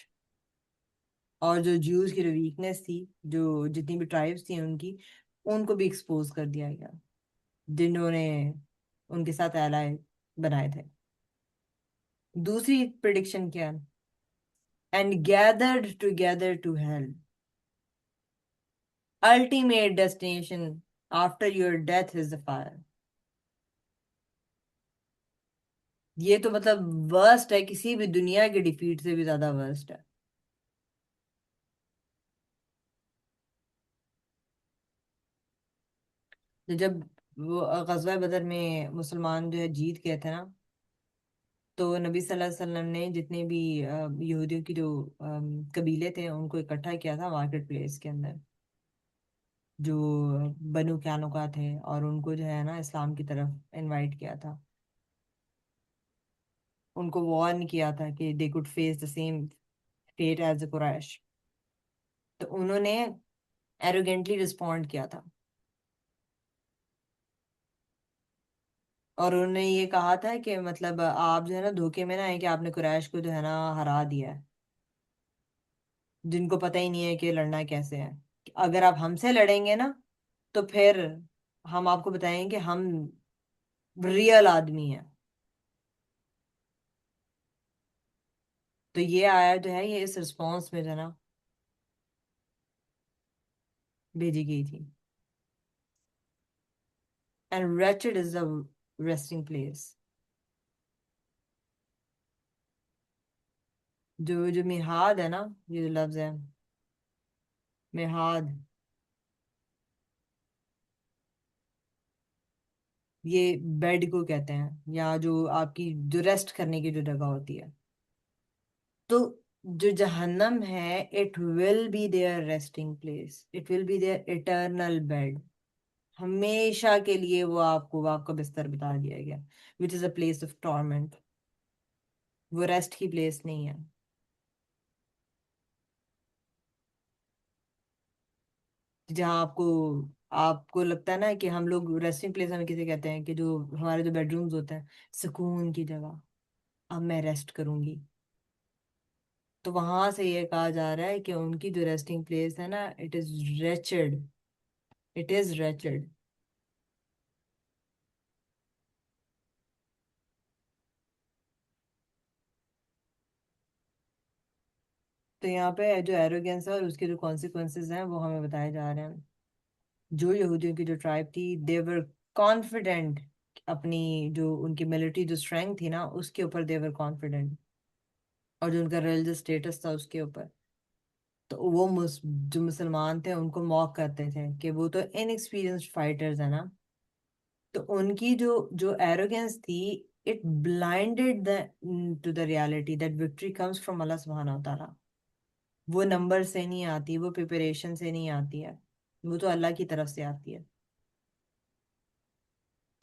B: और जो ज्यूज की जो वीकनेस थी, जो जितनी भी ट्राइब्स थी उनकी, उनको भी एक्सपोज कर दिया गया, जिन्होंने उनके साथ एलाय बनाए थे। दूसरी प्रिडिक्शन क्या है, and gathered together to hell, ultimate destination after your death is the fire। ये तो मतलब वर्स्ट है, किसी भी दुनिया की डिफीट से भी ज्यादा वर्स्ट है। तो जब वो गज़वा बदर में मुसलमान जो है जीत गए थे ना, तो नबी सल्लल्लाहु अलैहि वसल्लम ने जितने भी यहूदियों की जो कबीले थे उनको इकट्ठा किया था मार्केट प्लेस के अंदर, जो बनु कैनुका थे, और उनको जो है ना इस्लाम की तरफ इनवाइट किया था, उनको वार्न किया था कि they could face the same fate as the Quraysh. तो उन्होंने एरोगेंटली रिस्पॉन्ड किया था, और उन्होंने ये कहा था कि मतलब आप जो है ना धोखे में ना है कि आपने कुरैश को जो है ना हरा दिया है। जिनको पता ही नहीं है कि लड़ना कैसे है। अगर आप हमसे लड़ेंगे ना, तो फिर हम आपको बताएंगे कि हम रियल आदमी हैं। तो ये आया जो है, ये इस रिस्पॉन्स में जो है ना भेजी गई थी। And wretched is the resting place. जो जो मिहाद है ना, ये जो लफ्ज है मिहाद, ये बेड को कहते हैं, या जो आपकी जो रेस्ट करने की जो जगह होती है। तो जो जहन्नम है, it will be their resting place, it will be their eternal bed. हमेशा के लिए वो आपको आपका बिस्तर बता दिया गया, which is a place of torment. वो रेस्ट की प्लेस नहीं है। जहाँ आपको आपको लगता है ना कि हम लोग रेस्टिंग प्लेस हमें किसे कहते हैं, कि जो हमारे जो बेडरूम्स होते हैं, सुकून की जगह, अब मैं रेस्ट करूंगी। तो वहां से ये कहा जा रहा है कि उनकी जो रेस्टिंग प्लेस है ना, it is wretched, it is wretched. तो यहाँ पे जो एरोगेंस है और उसके जो कॉन्सिक्वेंसेज हैं वो हमें बताए जा रहे हैं। जो यहूदियों की जो ट्राइब थी, देवर कॉन्फिडेंट, अपनी जो उनकी मिलिट्री जो स्ट्रेंथ थी ना, उसके ऊपर देवर कॉन्फिडेंट, और जो उनका रिलीजियस स्टेटस था उसके ऊपर। तो वो जो मुसलमान थे उनको मॉक करते थे कि वो तो इनएक्सपीरियंस्ड फाइटर्स है ना। तो उनकी जो जो एरोगेंस थी, it blinded the to the reality that victory comes from Allah सुब्हानहू व तआला। वो नंबर से नहीं आती, वो प्रिपरेशन से नहीं आती है, वो तो अल्लाह की तरफ से आती है।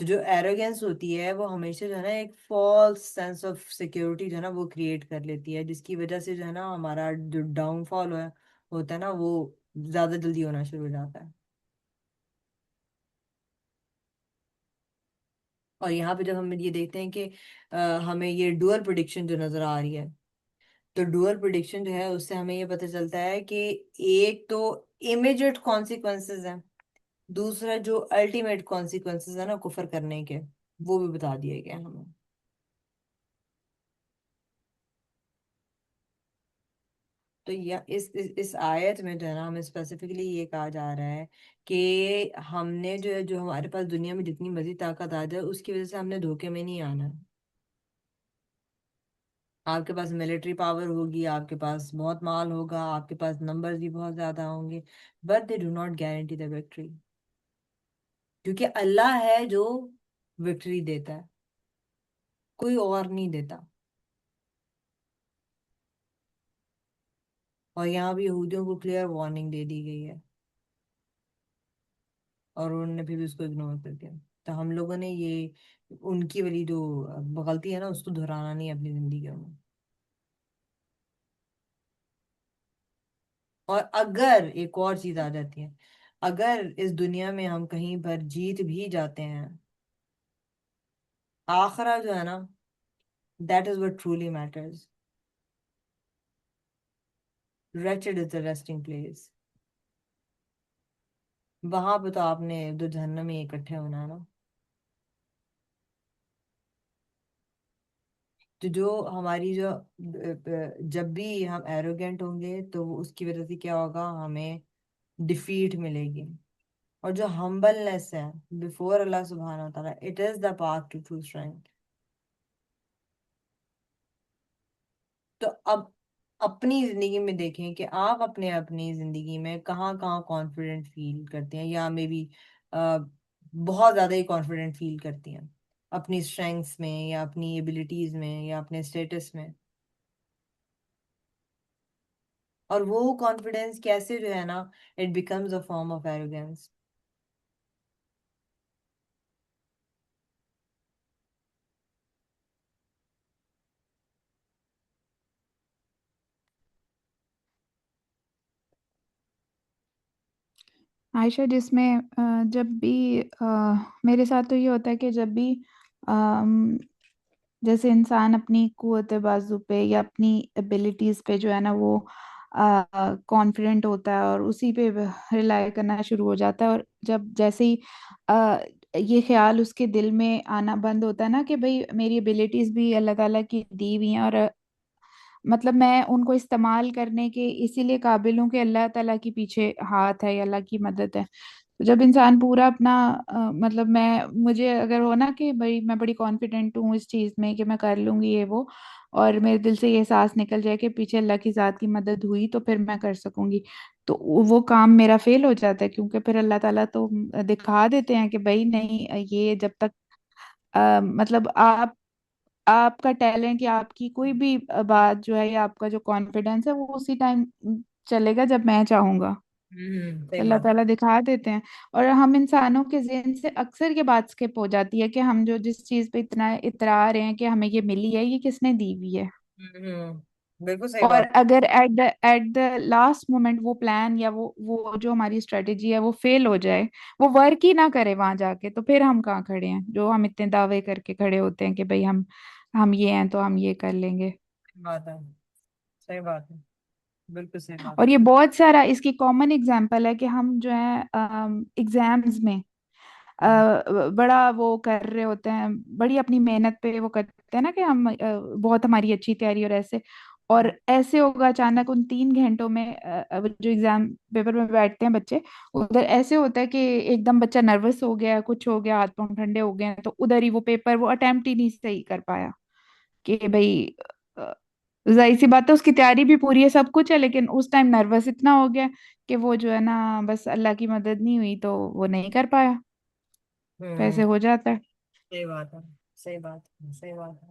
B: तो जो एरोगेंस होती है वो हमेशा जो है ना एक फॉल्स सेंस ऑफ सिक्योरिटी जो है ना वो क्रिएट कर लेती है, जिसकी वजह से जो है ना हमारा जो डाउनफॉल होता है ना, वो ज्यादा जल्दी होना शुरू हो जाता है। और यहाँ पे जब हम ये देखते हैं कि हमें ये डुअल प्रिडिक्शन जो नजर आ रही है, तो डुअल प्रिडिक्शन जो है उससे हमें ये पता चलता है कि एक तो इमीडिएट कॉन्सिक्वेंसेस हैं, दूसरा जो अल्टीमेट कॉन्सिक्वेंसेस है ना कुफर करने के, वो भी बता दिए गए हमें। तो या इस आयत में जो है ना हमें स्पेसिफिकली ये कहा जा रहा है कि हमने जो है, जो हमारे पास दुनिया में जितनी मजीद ताकत आ जाए उसकी वजह से हमने धोखे में नहीं आना है। आपके पास मिलिट्री पावर होगी, आपके पास बहुत माल होगा, आपके पास नंबर्स भी बहुत ज्यादा होंगे, but they do not guarantee the victory. क्योंकि अल्लाह है जो विक्ट्री देता है, कोई और नहीं देता। और यहाँ भी यहूदियों को क्लियर वार्निंग दे दी गई है, और उन्होंने फिर भी उसको इग्नोर कर दिया। तो हम लोगों ने ये उनकी वाली जो गलती है ना, उसको दोहराना नहीं है अपनी जिंदगी में। और अगर एक और चीज आ जाती है, अगर इस दुनिया में हम कहीं पर जीत भी जाते हैं, आखरा जो है ना, that is what truly matters. wretched is the resting place. वहां पे तो आपने दो जहन्नम में इकट्ठे होना है ना। तो जो हमारी जो जब भी हम एरोगेंट होंगे तो उसकी वजह से क्या होगा, हमें डिफीट मिलेगी। और जो हम्बलनेस है बिफोर अल्लाह सुब्हानहू व तआला, it is the path to true strength. तो अब अपनी जिंदगी में देखें कि आप अपने अपनी जिंदगी में कहाँ कहाँ कॉन्फिडेंट फील करते हैं, या मे बी बहुत ज्यादा ही कॉन्फिडेंट फील करती हैं अपनी स्ट्रेंथ्स में, या अपनी एबिलिटीज में, या अपने स्टेटस में। और वो कॉन्फिडेंस कैसे जो है ना, it becomes a form of arrogance.
C: Ayesha, जिसमें जब भी मेरे साथ तो ये होता है कि जब भी अम, जैसे इंसान अपनी कुव्वत बाजू पे या अपनी एबिलिटीज पे जो है ना वो कॉन्फिडेंट होता है और उसी पे रिलाई करना शुरू हो जाता है। और जब जैसे ही आ, ये ख्याल उसके दिल में आना बंद होता है ना कि भाई मेरी एबिलिटीज भी अल्लाह ताला की दी हुई हैं, और मतलब मैं उनको इस्तेमाल करने के इसीलिए काबिल हूँ कि अल्लाह ताला की पीछे हाथ है या अल्लाह की मदद है। तो जब इंसान पूरा अपना मतलब मैं मुझे अगर हो ना कि भाई मैं बड़ी कॉन्फिडेंट हूँ इस चीज में कि मैं कर लूंगी ये वो, और मेरे दिल से ये सांस निकल जाए कि पीछे अल्लाह की जात की मदद हुई तो फिर मैं कर सकूंगी, तो वो काम मेरा फेल हो जाता है। क्योंकि फिर अल्लाह ताला तो दिखा देते हैं कि भाई नहीं, ये जब तक मतलब आपका टैलेंट या आपकी कोई भी बात जो है या आपका जो कॉन्फिडेंस है वो उसी टाइम चलेगा जब मैं चाहूंगा।
B: सही
C: तो अल्लाह
B: बात।
C: ताला दिखा देते हैं। और हम इंसानों के ज़हन से अक्सर ये बात स्किप हो जाती है कि हम जो जिस चीज पे इतना इतरा रहे हैं कि हमें ये मिली है, ये किसने दी हुई है।
B: बिल्कुल सही
C: और
B: बात।
C: अगर एट द लास्ट मोमेंट वो प्लान या वो जो हमारी स्ट्रेटेजी है वो फेल हो जाए, वो वर्क ही ना करे वहां जाके, तो फिर हम कहाँ खड़े हैं जो हम इतने दावे करके खड़े होते हैं कि भाई हम ये हैं तो हम ये कर लेंगे।
B: सही बात है। सही बात है। बिल्कुल सही बात
C: और
B: है।
C: ये बहुत सारा इसकी कॉमन एग्जांपल है कि हम जो है एग्जाम्स में बड़ा वो कर रहे होते हैं, बड़ी अपनी मेहनत पे वो करते हैं ना कि हम बहुत हमारी अच्छी तैयारी और ऐसे, और ऐसे होगा अचानक उन 3 घंटों में जो एग्जाम पेपर में बैठते हैं बच्चे, उधर ऐसे होता है कि एकदम बच्चा नर्वस हो गया, कुछ हो गया, हाथ पांव ठंडे हो गए हैं, तो उधर ही वो पेपर वो अटेम्प्ट ही नहीं सही कर पाया कि भाई अ, जाहिर सी बात है उसकी तैयारी भी पूरी है, सब कुछ है, लेकिन उस टाइम नर्वस इतना हो गया कि वो जो है ना बस अल्लाह की मदद नहीं हुई तो वो नहीं कर पाया। तो
B: हम्म।
C: ऐसे हो जाता है।
B: सही बात है। सही बात है। सही बात है।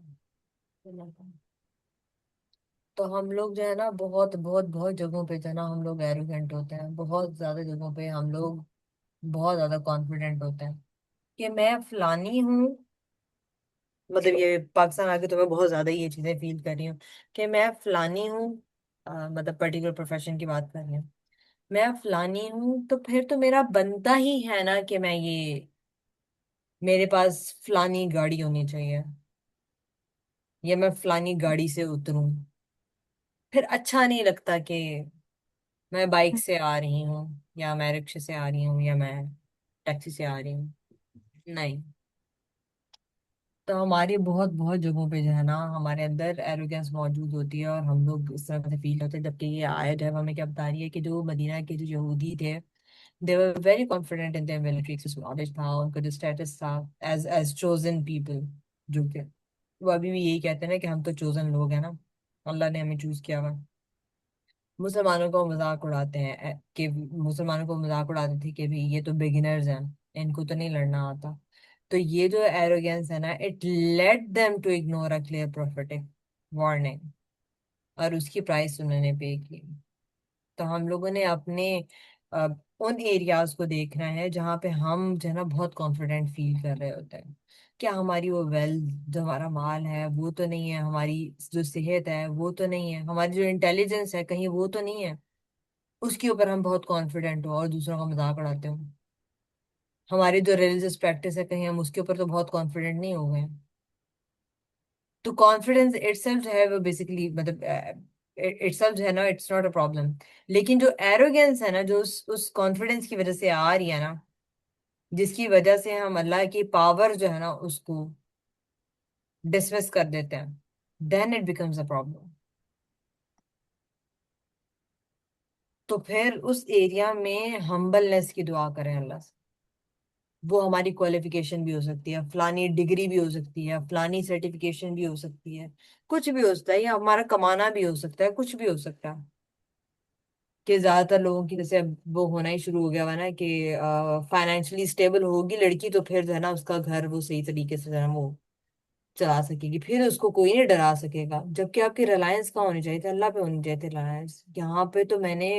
B: सही बात है। तो हम लोग जो है ना बहुत बहुत बहुत जगहों पे जो है ना हम लोग एरोगेंट होते हैं, बहुत ज्यादा जगहों पे हम लोग बहुत ज्यादा कॉन्फिडेंट होते हैं कि मैं फलानी हूँ। मतलब ये पाकिस्तान आके तो मैं बहुत ज्यादा ये चीजें फील कर रही हूँ कि मैं फलानी हूँ। मतलब पर्टिकुलर प्रोफेशन की बात कर रही हूँ। मैं फलानी हूँ तो फिर तो मेरा बनता ही है ना कि मैं ये मेरे पास फलानी गाड़ी होनी चाहिए, या मैं फलानी गाड़ी से उतरूं। फिर अच्छा नहीं लगता कि मैं बाइक से आ रही हूँ, या मैं रिक्शे से आ रही हूँ, या मैं टैक्सी से आ रही हूँ। नहीं। तो हमारी बहुत बहुत जगहों पे जो है ना हमारे अंदर एरोगेंस मौजूद होती है, और हम लोग इस तरह से फील होते हैं। जबकि ये आयत है हमें क्या बता रही है कि जो मदीना के जो यहूदी थे, they were very confident in their military knowledge था, उनका जो स्टेटस था एज एज चोजन पीपल। जो कि वो अभी भी यही कहते हैं ना कि हम तो चोजन लोग हैं ना, अल्लाह ने हमें चूज किया हुआ। मुसलमानों को मजाक उड़ाते हैं कि मुसलमानों को मजाक उड़ाते थे कि भी ये तो बिगिनर्स हैं, इनको तो नहीं लड़ना आता। तो ये जो एरोगेंस है ना, it led them to ignore a clear prophetic warning, और उसकी प्राइस उन्होंने पे की। तो हम लोगों ने अपने अ, उन एरियाज को देखना है जहाँ पे हम जो है ना बहुत कॉन्फिडेंट फील कर रहे होते हैं। क्या हमारी वो वेल्थ, जो हमारा माल है वो तो नहीं है, हमारी जो सेहत है वो तो नहीं है, हमारी जो इंटेलिजेंस है कहीं वो तो नहीं है, उसके ऊपर हम बहुत कॉन्फिडेंट हो और दूसरों का मजाक उड़ाते हो। हमारी जो रिलीजियस प्रैक्टिस है कहीं हम उसके ऊपर तो बहुत कॉन्फिडेंट नहीं हो गए। तो कॉन्फिडेंस इटसेल्फ जो है वो बेसिकली मतलब इटसेल्फ जो है ना इट्स नॉट अ प्रॉब्लम। लेकिन जो एरोगेंस है ना जो उस कॉन्फिडेंस की वजह से आ रही है ना, जिसकी वजह से हम अल्लाह की पावर जो है ना उसको डिसमिस कर देते हैं, then it becomes a problem. तो फिर उस एरिया में हम्बलनेस की दुआ करें अल्लाह से। वो हमारी क्वालिफिकेशन भी हो सकती है, फलानी डिग्री भी हो सकती है, फलानी सर्टिफिकेशन भी हो सकती है, कुछ भी हो सकता है, या हमारा कमाना भी हो सकता है, कुछ भी हो सकता है। कि ज्यादातर लोगों की जैसे अब वो होना ही शुरू हो गया हुआ ना कि फाइनेंशियली स्टेबल होगी लड़की तो फिर जो है ना उसका घर वो सही तरीके से जो है ना वो चला सकेगी, फिर उसको कोई नहीं डरा सकेगा। जबकि आपकी रिलायंस कहाँ होनी चाहिए थी? अल्लाह पे होनी चाहिए थी रिलायंस। यहाँ पे तो मैंने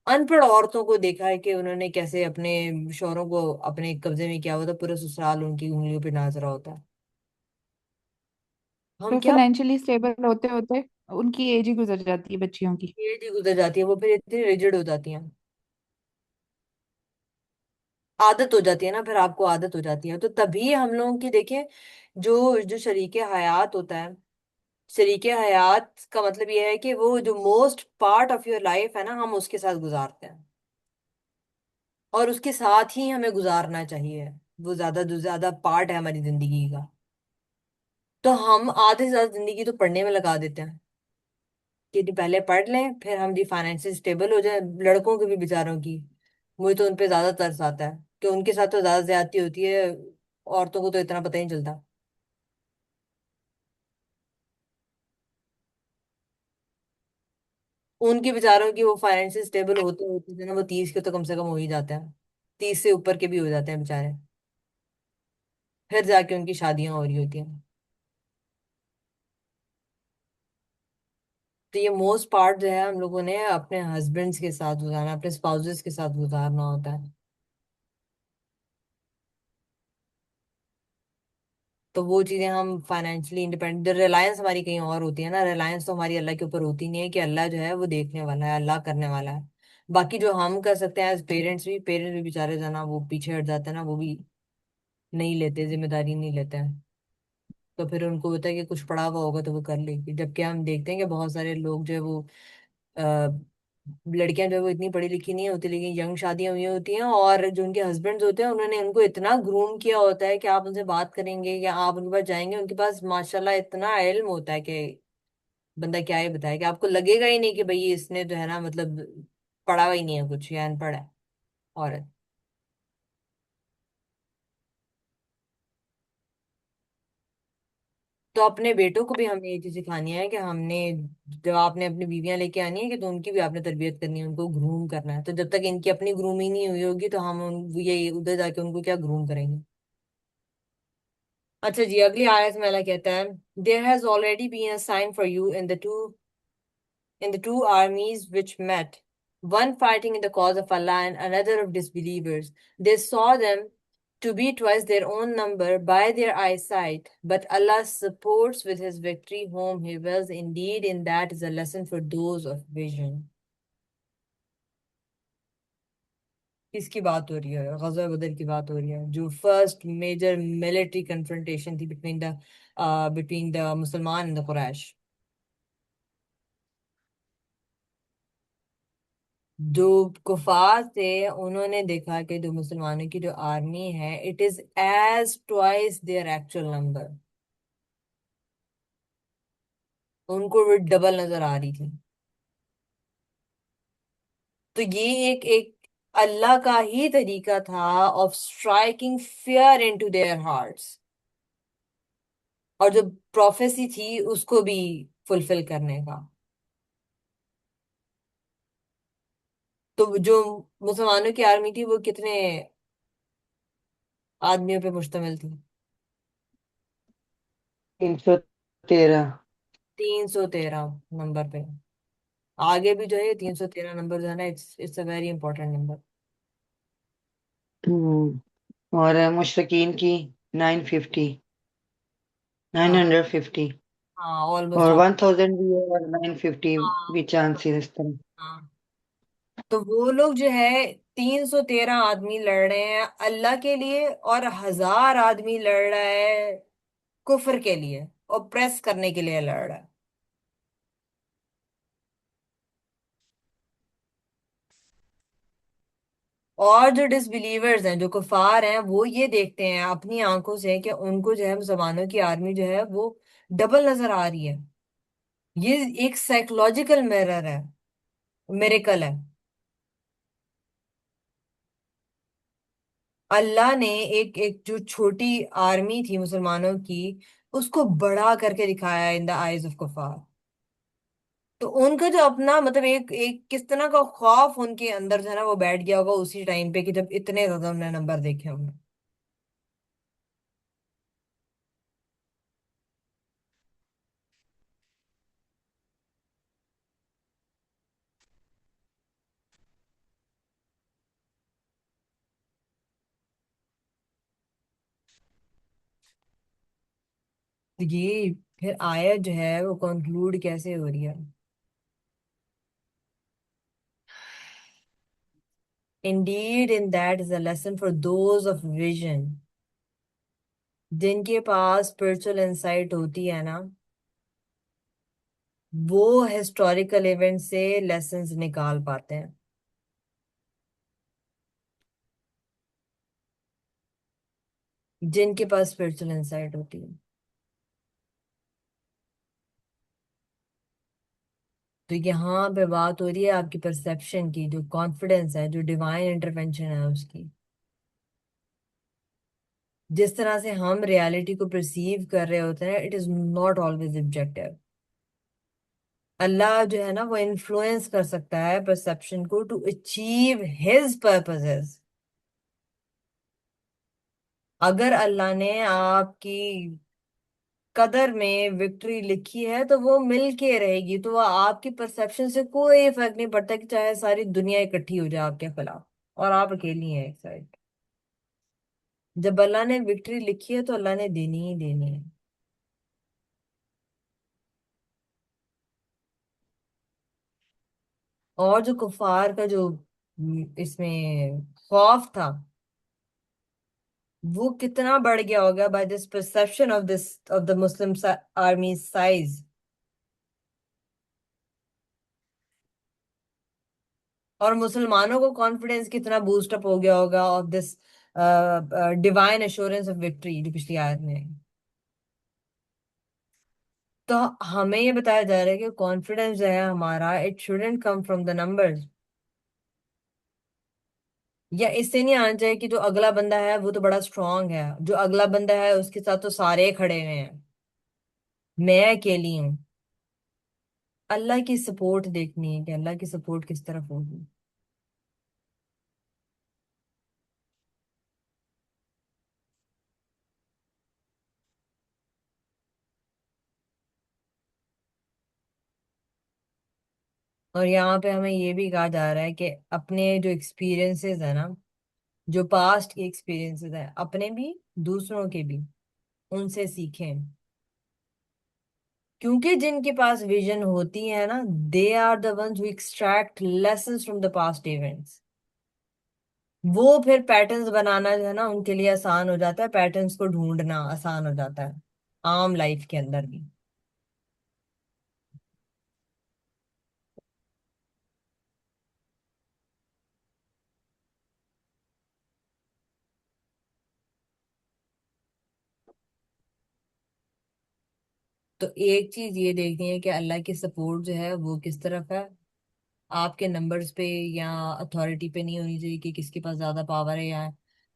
B: अनपढ़ औरतों को देखा है कि उन्होंने कैसे अपने शौहरों को अपने कब्जे में किया हुआ था, पूरा ससुराल उनकी उंगलियों पे नाच रहा होता है। हम
C: फिर
B: क्या
C: फाइनेंशियली स्टेबल होते होते उनकी एज ही गुजर जाती है बच्चियों की।
B: एज ही गुजर जाती है, वो फिर इतनी रिजिड हो जाती हैं। आदत हो जाती है ना, फिर आपको आदत हो जाती है। तो तभी हम लोगों की देखें जो जो शरीके हयात होता है शरीके हयात का मतलब ये है कि वो जो most part of your life है ना, हम उसके साथ गुजारते हैं, और उसके साथ ही हमें गुजारना चाहिए। वो ज्यादा ज्यादा पार्ट है हमारी जिंदगी का। तो हम आधे से ज्यादा जिंदगी तो पढ़ने में लगा देते हैं कि नहीं, पहले पढ़ लें फिर हम जी फाइनेंशियल स्टेबल हो जाए। लड़कों की भी बेचारों की, मुझे तो उनपे ज्यादा तरस आता है कि उनके साथ तो ज्यादा ज्यादती होती है, औरतों को तो इतना पता ही नहीं चलता। उनके बेचारों की वो फाइनेंशियल स्टेबल होते होते जो ना वो 30 के तो कम से कम हो ही जाते हैं, 30 से ऊपर के भी हो जाते हैं बेचारे, फिर जाके उनकी शादियां हो रही होती हैं। तो ये मोस्ट पार्ट जो है हम लोगों ने अपने हस्बैंड्स के साथ गुजारना, अपने स्पाउसेस के साथ गुजारना होता है। तो वो चीजें हम फाइनेंशियली इंडिपेंडेंट, रिलायंस हमारी कहीं और होती है ना, रिलायंस तो हमारी अल्लाह के ऊपर होती नहीं है कि अल्लाह जो है वो देखने वाला है, अल्लाह करने वाला है। बाकी जो हम कर सकते हैं एज पेरेंट्स भी बेचारे जो है ना वो पीछे हट जाते हैं ना, वो भी नहीं लेते, जिम्मेदारी नहीं लेते हैं। तो फिर उनको होता है कि कुछ पढ़ा हुआ होगा तो वो कर लेगी, जबकि हम देखते हैं कि बहुत सारे लोग जो है वो लड़कियां जो है वो इतनी पढ़ी लिखी नहीं होती, लेकिन यंग शादियां हुई होती हैं, और जो उनके हस्बैंड्स होते हैं उन्होंने उनको इतना ग्रूम किया होता है कि आप उनसे बात करेंगे या आप उनके पास जाएंगे, उनके पास माशाल्लाह इतना इल्म होता है कि बंदा क्या ही बताए, कि आपको लगेगा ही नहीं कि भाई इसने जो है ना मतलब पढ़ा हुआ ही नहीं है कुछ, या अनपढ़ है औरत। तो अपने बेटों को भी हमने ये चीज सिखानी है कि हमने, जब आपने अपनी बीवियां लेके आनी है कि तो उनकी भी आपने तरबियत करनी है, उनको ग्रूम करना है। तो जब तक इनकी अपनी ग्रूमिंग नहीं हुई होगी तो हम ये उधर जाके उनको क्या ग्रूम करेंगे। अच्छा जी, अगली आयत में अल्लाह कहता है, there has already been a sign for you in the two armies which met, one fighting in the cause of Allah and another of disbelievers. They saw them to be twice their own number by their eyesight, but Allah supports with his victory whom he wills. Indeed, in that is a lesson for those of vision. किसकी बात हो रही है? गज़वा बदर की बात हो रही है, जो फर्स्ट मेजर मिलिट्री कन्फ्रंटेशन थी between the मुसलमान and the कुरैश। जो कुफार थे उन्होंने देखा कि जो मुसलमानों की जो आर्मी है, it is as twice their actual number. उनको वो डबल नजर आ रही थी। तो ये एक एक अल्लाह का ही तरीका था of striking fear into their hearts, और जो प्रोफेसी थी उसको भी फुलफिल करने का। तो जो मुसलमानों की आर्मी थी वो कितने आदमियों पे मुश्तमिल थी?
A: 313।
B: 313 नंबर पे। आगे भी जो है 313 नंबर जो है ना, it's it's a very important number.
A: और मुशरकीन की 950, नाइन
B: हाँ
A: हंड्रेड फिफ्टी
B: हाँ, ऑलमोस्ट
A: और
B: आप।
A: 1000 भी है और 950
B: हाँ
A: भी चांस है इस तरह।
B: हाँ। तो वो लोग जो है 313 आदमी लड़ रहे हैं अल्लाह के लिए, और 1000 आदमी लड़ रहा है कुफर के लिए, और प्रेस करने के लिए लड़ रहा है। और जो डिसबिलीवर्स हैं, जो कुफार हैं, वो ये देखते हैं अपनी आंखों से कि उनको जो है मुसलमानों की आर्मी जो है वो डबल नजर आ रही है। ये एक साइकोलॉजिकल मिरर है, मिरेकल है। अल्लाह ने एक एक जो छोटी आर्मी थी मुसलमानों की, उसको बड़ा करके दिखाया इन द आईज ऑफ कुफार। तो उनका जो अपना मतलब एक एक किस तरह का खौफ उनके अंदर जो है ना वो बैठ गया होगा उसी टाइम पे, कि जब इतने ज्यादा उन्होंने नंबर देखे होंगे। तो ये फिर आयत जो है वो कंक्लूड कैसे हो रही है? Indeed in that is a lesson for those of vision. जिनके पास स्पिरिचुअल इंसाइट होती है ना, वो हिस्टोरिकल इवेंट से लेसन्स निकाल पाते हैं, जिनके पास स्पिरिचुअल इंसाइट होती है। तो यहाँ पे बात हो रही है आपकी परसेप्शन की, जो कॉन्फिडेंस है, जो डिवाइन इंटरवेंशन है उसकी। जिस तरह से हम रियलिटी को परसीव कर रहे होते हैं, it is not always objective. Allah जो है ना, वो इन्फ्लुएंस कर सकता है परसेप्शन को टू अचीव हिज पर्पसेस। अगर अल्लाह ने आपकी कदर में विक्ट्री लिखी है तो वो मिल के रहेगी, तो वो आपकी परसेप्शन से कोई फर्क नहीं पड़ता कि चाहे सारी दुनिया इकट्ठी हो जाए आपके खिलाफ और आप अकेली हैं एक साइड। जब अल्लाह ने विक्ट्री लिखी है तो अल्लाह ने देनी ही देनी है। और जो कुफार का जो इसमें खौफ था, वो कितना बढ़ गया होगा by this perception of this, of the Muslim army size. और मुसलमानों को कॉन्फिडेंस कितना बूस्ट अप हो गया होगा of this divine assurance of victory जो पिछली आयत में है। तो हमें ये बताया जा रहा है कि कॉन्फिडेंस जो है हमारा, it shouldn't come from the numbers. या इससे नहीं आना चाहिए कि जो अगला बंदा है वो तो बड़ा स्ट्रांग है, जो अगला बंदा है उसके साथ तो सारे खड़े हुए हैं, मैं अकेली हूँ। अल्लाह की सपोर्ट देखनी है कि अल्लाह की सपोर्ट किस तरफ होगी। और यहाँ पे हमें ये भी कहा जा रहा है कि अपने जो एक्सपीरियंसेस है ना, जो पास्ट के एक्सपीरियंसेस है, अपने भी दूसरों के भी, उनसे सीखें। क्योंकि जिनके पास विजन होती है ना, they are the ones who extract lessons from the past events. वो फिर पैटर्न्स बनाना जो है ना उनके लिए आसान हो जाता है, पैटर्न्स को ढूंढना आसान हो जाता है आम लाइफ के अंदर भी। तो एक चीज ये देखनी है कि अल्लाह की सपोर्ट जो है वो किस तरफ है। आपके नंबर्स पे या अथॉरिटी पे नहीं होनी चाहिए कि किसके पास ज्यादा पावर है या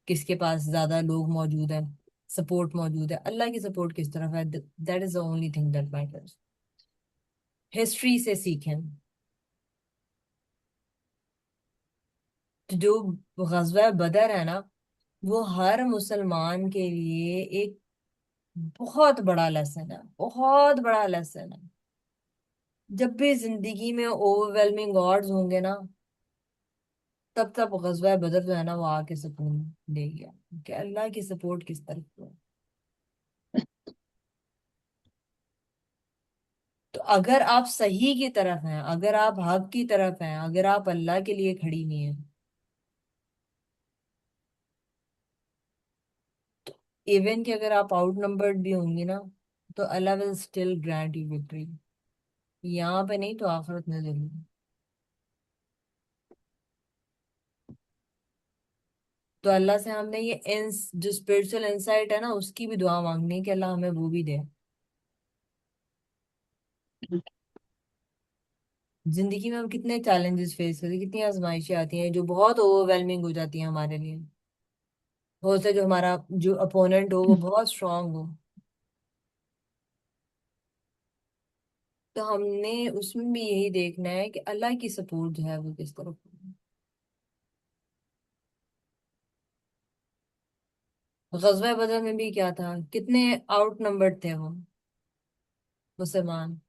B: किसके पास ज्यादा लोग मौजूद है, सपोर्ट मौजूद है। अल्लाह की सपोर्ट किस तरफ है, that is the only thing that matters. History से सीखें। तो जो गज़वा बदर है ना, वो हर मुसलमान के लिए एक बहुत बड़ा लेसन है, बहुत बड़ा लेसन है। जब भी जिंदगी में ओवरवेलमिंग ऑड्स होंगे ना, तब तब गज़वा बदर जो है ना वो आके सुकून दे गया कि अल्लाह की सपोर्ट किस तरफ है। तो अगर आप सही की तरफ हैं, अगर आप हक की तरफ हैं, अगर आप अल्लाह के लिए खड़ी हुई हैं, इवन कि अगर आप आउट नंबर्ड भी होंगी ना, तो Allah will still grant you victory. यहाँ पे नहीं तो आखिरत में जरूर। तो अल्लाह से हमने ये जो स्पिरिचुअल इंसाइट है ना, उसकी भी दुआ मांगनी है कि अल्लाह हमें वो भी दे। जिंदगी में हम कितने चैलेंजेस फेस करते हैं, कितनी आजमाइशें आती हैं जो बहुत ओवरवेलमिंग हो जाती हैं हमारे लिए। हो सकता है जो हमारा जो अपोनेंट हो वो बहुत स्ट्रांग हो, तो हमने उसमें भी यही देखना है कि अल्लाह की सपोर्ट जो है वो किस तरफ हो। गज़वा बदर में भी क्या था, कितने आउट नंबर्ड थे वो मुसलमान।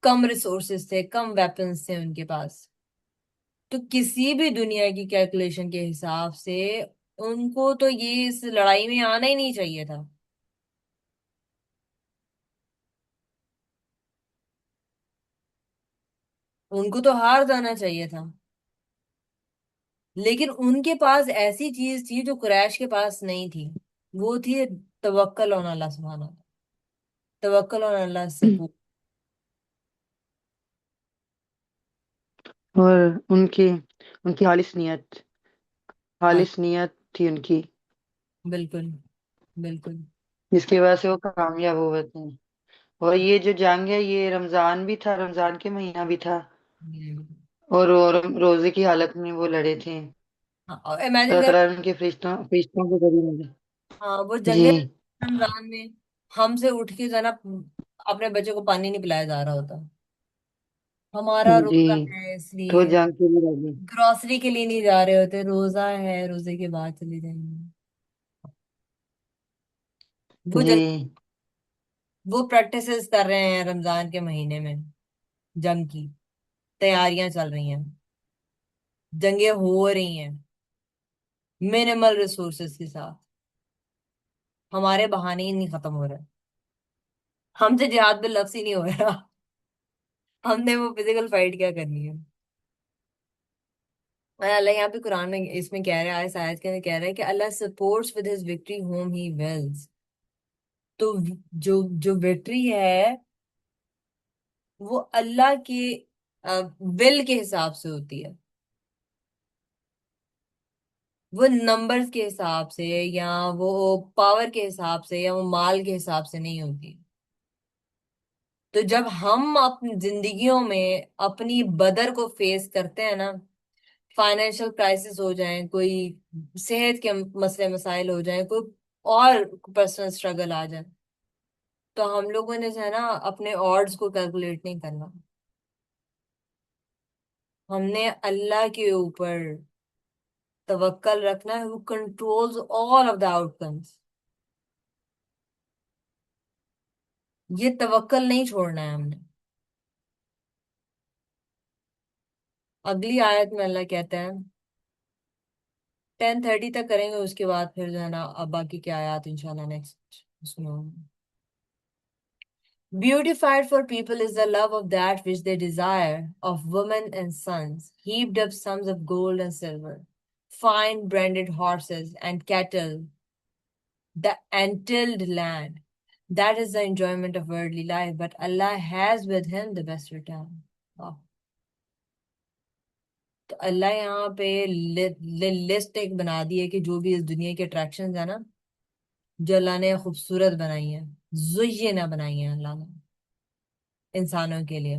B: कम रिसोर्सेस थे, कम वेपन्स थे उनके पास। तो किसी भी दुनिया की कैलकुलेशन के हिसाब से उनको तो ये इस लड़ाई में आना ही नहीं चाहिए था। उनको तो हार जाना चाहिए था। लेकिन उनके पास ऐसी चीज थी जो कुरैश के पास नहीं थी। वो थी तवक्कल ऑन अल्लाह सुब्हानहू, तवक्कल ऑन अल्लाह सपोर्ट।
A: और उनकी उनकी
B: हाँ,
A: खालिस नियत थी उनकी,
B: बिल्कुल बिल्कुल।
A: जिसकी वजह से वो कामयाब हुए थे। और ये जो जंग है, ये रमजान भी था, रमजान के महीना भी था।
B: हम्म।
A: और रोजे की हालत में वो लड़े थे।
B: हाँ, और इमेजिन
A: अल्लाह
B: कर।
A: ताला ने उनके फरिश्तों के जरिए मिले।
B: हाँ, वो
A: जी।
B: जंगे रमजान में हमसे उठ के जना अपने बच्चे को पानी नहीं पिलाया जा रहा होता। हमारा
A: जी।
B: रोजा है
A: तो
B: इसलिए
A: जंग के लिए लगे।
B: ग्रोसरी के लिए नहीं जा रहे होते, रोजा है रोजे के बाद चले जाएंगे। वो
A: जी।
B: वो प्रैक्टिसेस कर रहे हैं रमजान के महीने में। जंग की तैयारियां चल रही हैं, जंगें हो रही हैं मिनिमल रिसोर्सेज के साथ। हमारे बहाने ही नहीं खत्म हो रहे। हमसे जिहाद में लफ्ज ही नहीं हो रहा। हमने वो फिजिकल फाइट क्या करनी है। और अल्लाह यहाँ पे कुरान में इसमें कह रहा है, इस आयत के अंदर कह रहा है कि Allah supports with his victory whom he wills. तो जो जो विक्ट्री है वो अल्लाह के विल के हिसाब से होती है। वो नंबर्स के हिसाब से या वो पावर के हिसाब से या वो माल के हिसाब से नहीं होती। तो जब हम अपनी जिंदगियों में अपनी बदर को फेस करते हैं ना, फाइनेंशियल क्राइसिस हो जाए, कोई सेहत के मसले मसाइल हो जाए, कोई और पर्सनल स्ट्रगल आ जाए, तो हम लोगों ने जो है ना अपने ऑड्स को कैलकुलेट नहीं करना। हमने अल्लाह के ऊपर तवक्कल रखना है, who controls all of the outcomes. ये तवक्कल नहीं छोड़ना है हमने। अगली आयत में अल्लाह कहता है, 10:30 तक करेंगे, उसके बाद फिर जो है ना अब बाकी की आयत इंशाल्लाह नेक्स्ट उसमें होंगी। Beautified for people is the love of that which they desire, of women and sons, heaped up sums of gold and silver, fine branded horses and cattle, the untilled land. That is the enjoyment of worldly life, but Allah has with him the best return. वाह। तो अल्लाह यहाँ पे list एक बना दी है कि जो भी इस दुनिया के अट्रैक्शन है ना, जो अल्लाह ने खूबसूरत बनाई है, जुय्यना बनाई है अल्लाह ने इंसानों के लिए।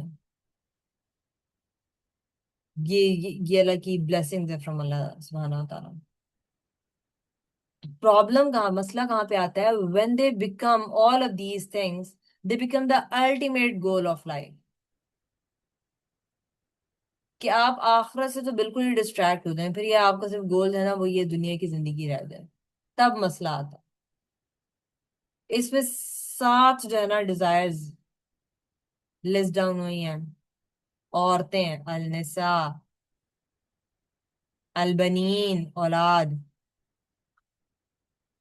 B: ये अल्लाह की ब्लेसिंग्स है फ्रॉम अल्लाह सुब्हानहू व तआला। प्रॉब्लम कहाँ, मसला कहाँ पे आता है, when they become all of these things, they become the ultimate goal of life. कि आप आखिरत से तो बिल्कुल ही डिस्ट्रैक्ट हो जाए, फिर ये आपका सिर्फ गोल है ना वो ये दुनिया की जिंदगी रह जाए, तब मसला आता है। इसमें 7 जो है ना डिजायर्स लिस्ट डाउन हुई हैं। औरतें, अलनिसा, अलबनीन औलाद,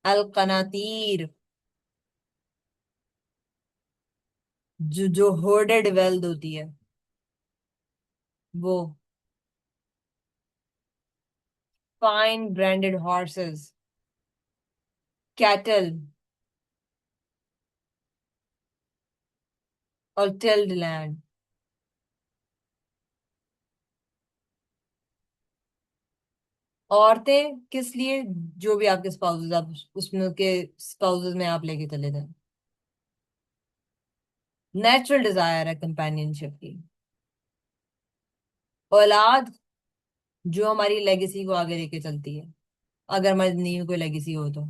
B: अलकनातीर, जो होर्डेड वेल्थ होती है वो, फाइन ब्रांडेड हॉर्सेस, कैटल और टिल्ड लैंड। औरतें किस लिए, जो भी आपके स्पाउसेस, आप उसमें के स्पाउसेस में आप लेके चले जाए, नेचुरल डिजायर है कंपेनियनशिप की। औलाद जो हमारी लेगेसी को आगे लेके चलती है, अगर हमारी जिंदगी में कोई लेगेसी हो तो।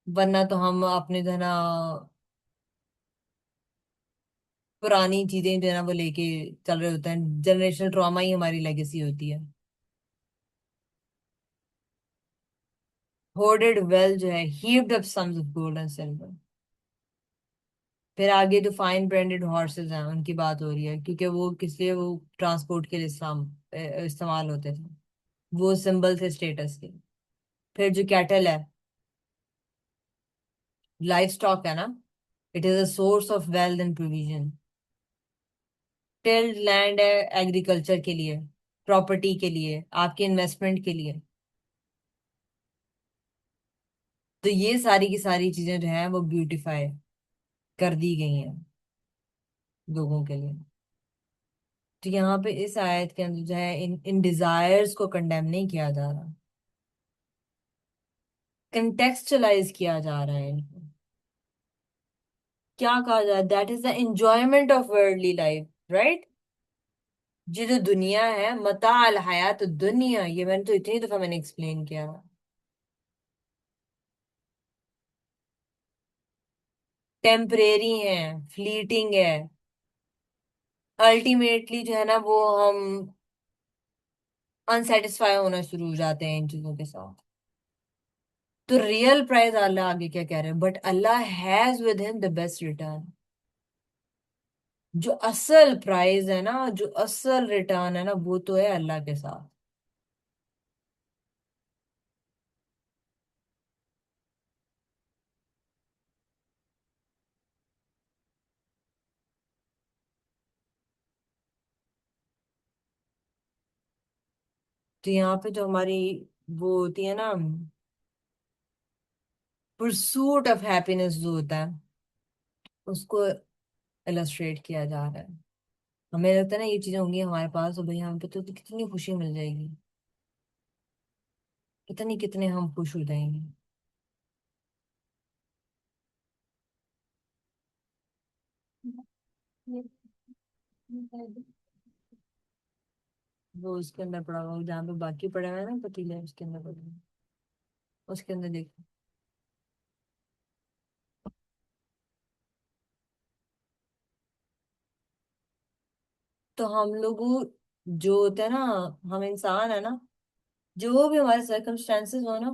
B: वरना तो हम अपने जो है ना पुरानी चीजें जो है ना वो लेके चल रहे होते हैं, जनरेशनल ट्रॉमा ही हमारी लेगेसी होती है। होर्डेड वेल्थ जो है, heaped up sums of gold and silver. फिर आगे जो फाइन ब्रांडेड हॉर्सेस हैं उनकी बात हो रही है, क्योंकि वो किस लिए, वो ट्रांसपोर्ट के लिए इस्तेमाल होते थे, वो सिंबल थे स्टेटस के। फिर जो कैटल है, लाइफ स्टॉक है ना, it is a source of wealth and provision. Tilde land है एग्रीकल्चर के लिए, प्रॉपर्टी के लिए, आपके इन्वेस्टमेंट के लिए। तो ये सारी की सारी चीजें जो है वो ब्यूटिफाई कर दी गई हैं लोगों के लिए। तो यहाँ पे इस आयत के अंदर जो है इन इन डिजायर्स को कंडेम नहीं किया जा रहा, कंटेक्सचुलाइज किया जा रहा है इनको। क्या कहा जाए, that is the enjoyment of worldly life, right. ये जो दुनिया है, मता अल हयात दुनिया, ये मैंने तो इतनी दफा मैंने एक्सप्लेन किया, टेम्परेरी है, फ्लीटिंग है। अल्टीमेटली जो है ना वो हम अनसेटिस्फाई होना शुरू हो जाते हैं इन चीजों के साथ। तो रियल प्राइस अल्लाह आगे क्या कह रहे हैं, but Allah has with him the best return. जो असल प्राइस है ना, जो असल रिटर्न है ना, वो तो है अल्लाह के साथ। तो यहाँ पे जो हमारी वो होती है ना, परसूट ऑफ हैप्पीनेस जो होता है, उसको इलस्ट्रेट किया जा रहा है। हमें लगता है ना ये चीजें होंगी हमारे पास, तो भाई हमें पे तो कितनी खुशी मिल जाएगी, कितनी कितने हम खुश हो जाएंगे। वो उसके अंदर पड़ा हुआ, जहाँ पे बाकी पड़े हुए हैं ना पतीले, उसके अंदर पड़ा हुआ है। उसके अंदर देखो। तो हम लोग जो होते हैं ना, हम इंसान है ना, जो भी हमारे सर्कमस्टेंसेस हो ना,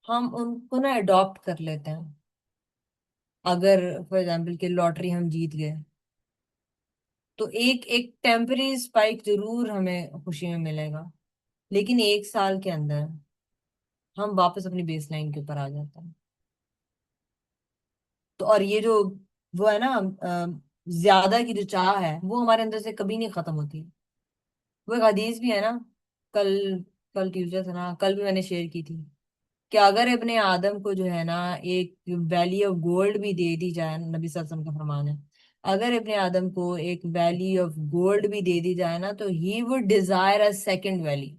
B: हम उनको ना अडॉप्ट कर लेते हैं। अगर फॉर एग्जाम्पल कि लॉटरी हम जीत गए, तो एक एक टेम्पररी स्पाइक जरूर हमें खुशी में मिलेगा, लेकिन एक साल के अंदर हम वापस अपनी बेस लाइन के ऊपर आ जाते हैं। तो और ये जो वो है ना, ज्यादा की जो चाह है वो हमारे अंदर से कभी नहीं खत्म होती। वो एक हदीस भी है ना, कल कल ट्यूसडे था ना, कल भी मैंने शेयर की थी, कि अगर इब्ने आदम को जो है ना एक वैली ऑफ गोल्ड भी दे दी जाए, नबी सल्लल्लाहु अलैहि वसल्लम का फरमान है, अगर इब्ने आदम को एक वैली ऑफ गोल्ड भी दे दी जाए ना, तो he would desire a second valley.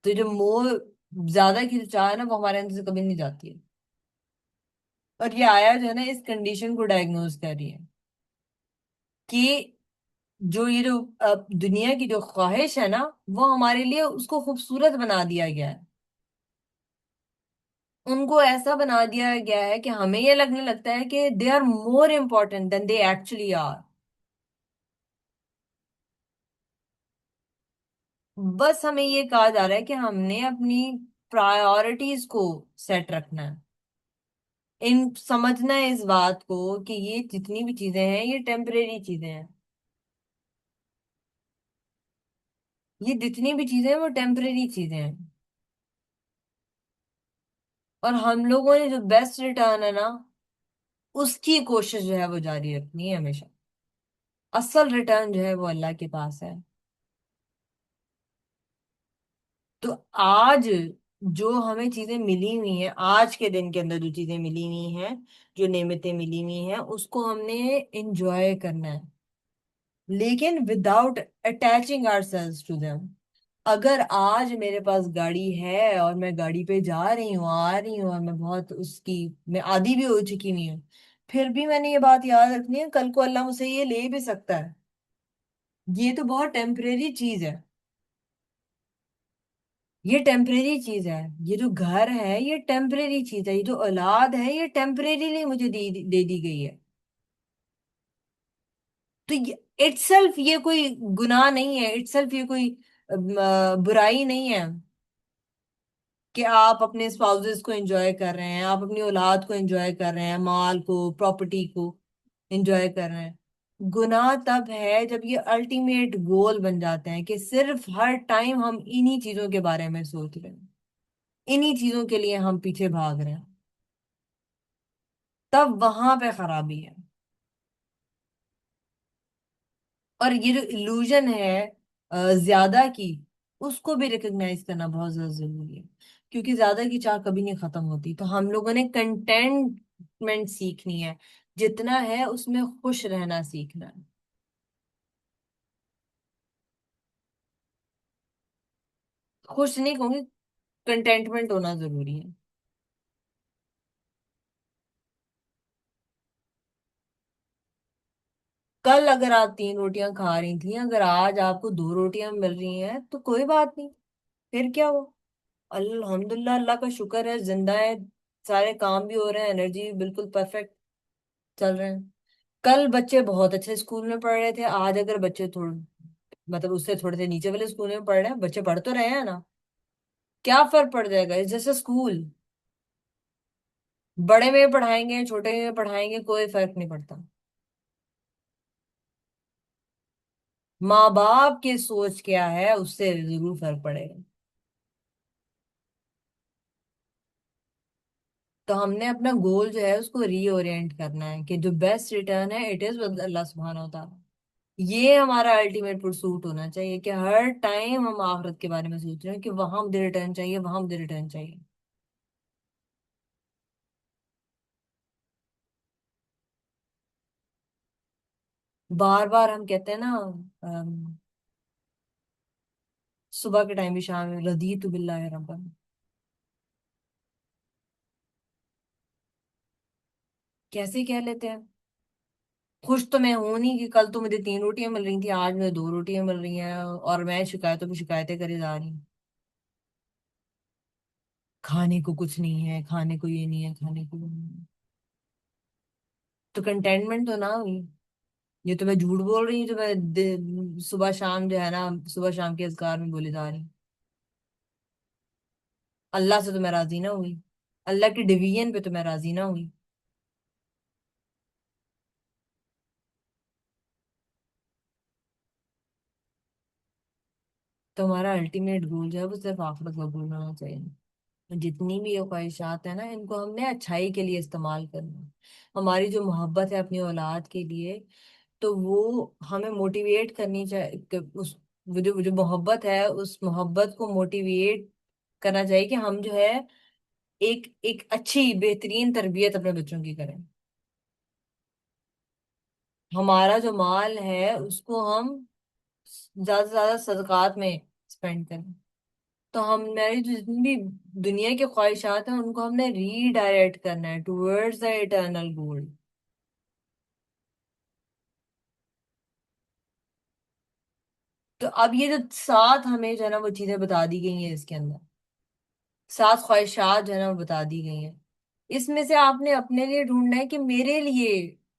B: तो जो मोह, ज्यादा की जो चाह है ना, वो हमारे अंदर से कभी नहीं जाती है। और ये आया जो है ना इस कंडीशन को डायग्नोज कर रही है, कि जो ये जो दुनिया की जो ख्वाहिश है ना, वो हमारे लिए उसको खूबसूरत बना दिया गया है। उनको ऐसा बना दिया गया है कि हमें ये लगने लगता है कि they are more important than they actually are. बस हमें ये कहा जा रहा है कि हमने अपनी प्रायोरिटीज को सेट रखना है, इन समझना है इस बात को कि ये जितनी भी चीजें हैं ये टेम्परेरी चीजें हैं। ये जितनी भी चीजें हैं वो टेम्परेरी चीजें हैं। और हम लोगों ने जो बेस्ट रिटर्न है ना, उसकी कोशिश जो है वो जारी रखनी है हमेशा। असल रिटर्न जो है वो अल्लाह के पास है। तो आज जो हमें चीजें मिली हुई हैं, आज के दिन के अंदर जो चीजें मिली हुई हैं, जो नेमतें मिली हुई हैं, उसको हमने एंजॉय करना है, लेकिन without attaching ourselves to them. अगर आज मेरे पास गाड़ी है और मैं गाड़ी पे जा रही हूँ, आ रही हूँ, और मैं बहुत उसकी, मैं आदी भी हो चुकी हुई हूँ, फिर भी मैंने ये बात याद रखनी है, कल को अल्लाह मुझसे ये ले भी सकता है। ये तो बहुत टेम्परेरी चीज है, ये टेम्परेरी चीज है। ये जो घर है ये टेम्परेरी चीज है, ये जो औलाद है ये टेम्परेरीली मुझे दे दी गई है। तो इटसेल्फ ये कोई गुनाह नहीं है, इटसेल्फ ये कोई बुराई नहीं है कि आप अपने स्पाउसेस को एंजॉय कर रहे हैं, आप अपनी औलाद को एंजॉय कर रहे हैं, माल को, प्रॉपर्टी को एंजॉय कर रहे हैं। गुनाह तब है जब ये अल्टीमेट गोल बन जाते हैं कि सिर्फ हर टाइम हम इन्हीं चीजों के बारे में सोच रहे हैं, इन्हीं चीजों के लिए हम पीछे भाग रहे हैं। तब वहां पे खराबी है। और ये जो इल्यूजन है ज्यादा की, उसको भी रिकॉग्नाइज करना बहुत ज्यादा जरूरी है, क्योंकि ज्यादा की चाह कभी नहीं खत्म होती। तो हम लोगों ने कंटेंटमेंट सीखनी है, जितना है उसमें खुश रहना सीखना है। खुश नहीं कहूंगी, कंटेंटमेंट होना जरूरी है। कल अगर आप 3 रोटियां खा रही थी, अगर आज आपको 2 रोटियां मिल रही हैं तो कोई बात नहीं, फिर क्या हो। अल्हम्दुलिल्लाह, अल्लाह का शुक्र है, जिंदा है, सारे काम भी हो रहे हैं, एनर्जी भी बिल्कुल परफेक्ट चल रहे हैं। कल बच्चे बहुत अच्छे स्कूल में पढ़ रहे थे, आज अगर बच्चे थोड़े, मतलब उससे थोड़े से नीचे वाले स्कूल में पढ़ रहे हैं, बच्चे पढ़ तो रहे हैं ना, क्या फर्क पड़ जाएगा, इस जैसे स्कूल। बड़े में पढ़ाएंगे छोटे में पढ़ाएंगे, कोई फर्क नहीं पड़ता। माँ बाप की सोच क्या है उससे जरूर फर्क पड़ेगा। तो हमने अपना गोल जो है उसको रीओरिएंट करना है कि जो बेस्ट रिटर्न है इट इज विद अल्लाह सुब्हानहू व तआला। ये हमारा अल्टीमेट परसूट होना चाहिए कि हर टाइम हम आखिरत के बारे में सोच रहे हैं कि वहां मुझे रिटर्न चाहिए, वहां मुझे रिटर्न चाहिए। बार बार हम कहते हैं ना, सुबह के टाइम भी, शाम में, रदीतु बिल्लाहि रब्बन। कैसे कह लेते हैं, खुश तो मैं हूं नहीं कि कल तो मुझे 3 रोटियां मिल रही थी, आज मुझे 2 रोटियां मिल रही हैं, और मैं शिकायतों पे शिकायतें करे जा रही हूँ। खाने को कुछ नहीं है, खाने को ये नहीं है, खाने को वो नहीं है। तो कंटेनमेंट तो ना हुई। ये तो मैं झूठ बोल रही हूँ, तो मैं सुबह शाम जो है ना, सुबह शाम के अज़कार में बोली जा रही हूँ। अल्लाह से तो मैं राजी ना हुई, अल्लाह की डिवीजन पे तो मैं राजी ना हुई। तो हमारा अल्टीमेट गोल जो है वो सिर्फ आखिरत का गोल होना चाहिए। जितनी भी ये ख्वाहिशात है ना, इनको हमने अच्छाई के लिए इस्तेमाल करना है। हमारी जो मोहब्बत है अपनी औलाद के लिए, तो वो हमें मोटिवेट करनी चाहिए, उस वो जो मोहब्बत है उस मोहब्बत को मोटिवेट करना चाहिए कि हम जो है एक एक अच्छी बेहतरीन तरबियत अपने बच्चों की करें। हमारा जो माल है उसको हम ज्यादा से ज्यादा सदकात में स्पेंड करें। तो हमारी जो जितनी भी दुनिया की ख्वाहिशात हैं उनको हमने रीडायरेक्ट करना है टुवर्ड्स द इटर्नल गोल। तो अब ये जो 7 हमें जो है ना वो चीजें बता दी गई हैं इसके अंदर, 7 ख्वाहिशात जो है ना वो बता दी गई हैं। इसमें से आपने अपने लिए ढूंढना है कि मेरे लिए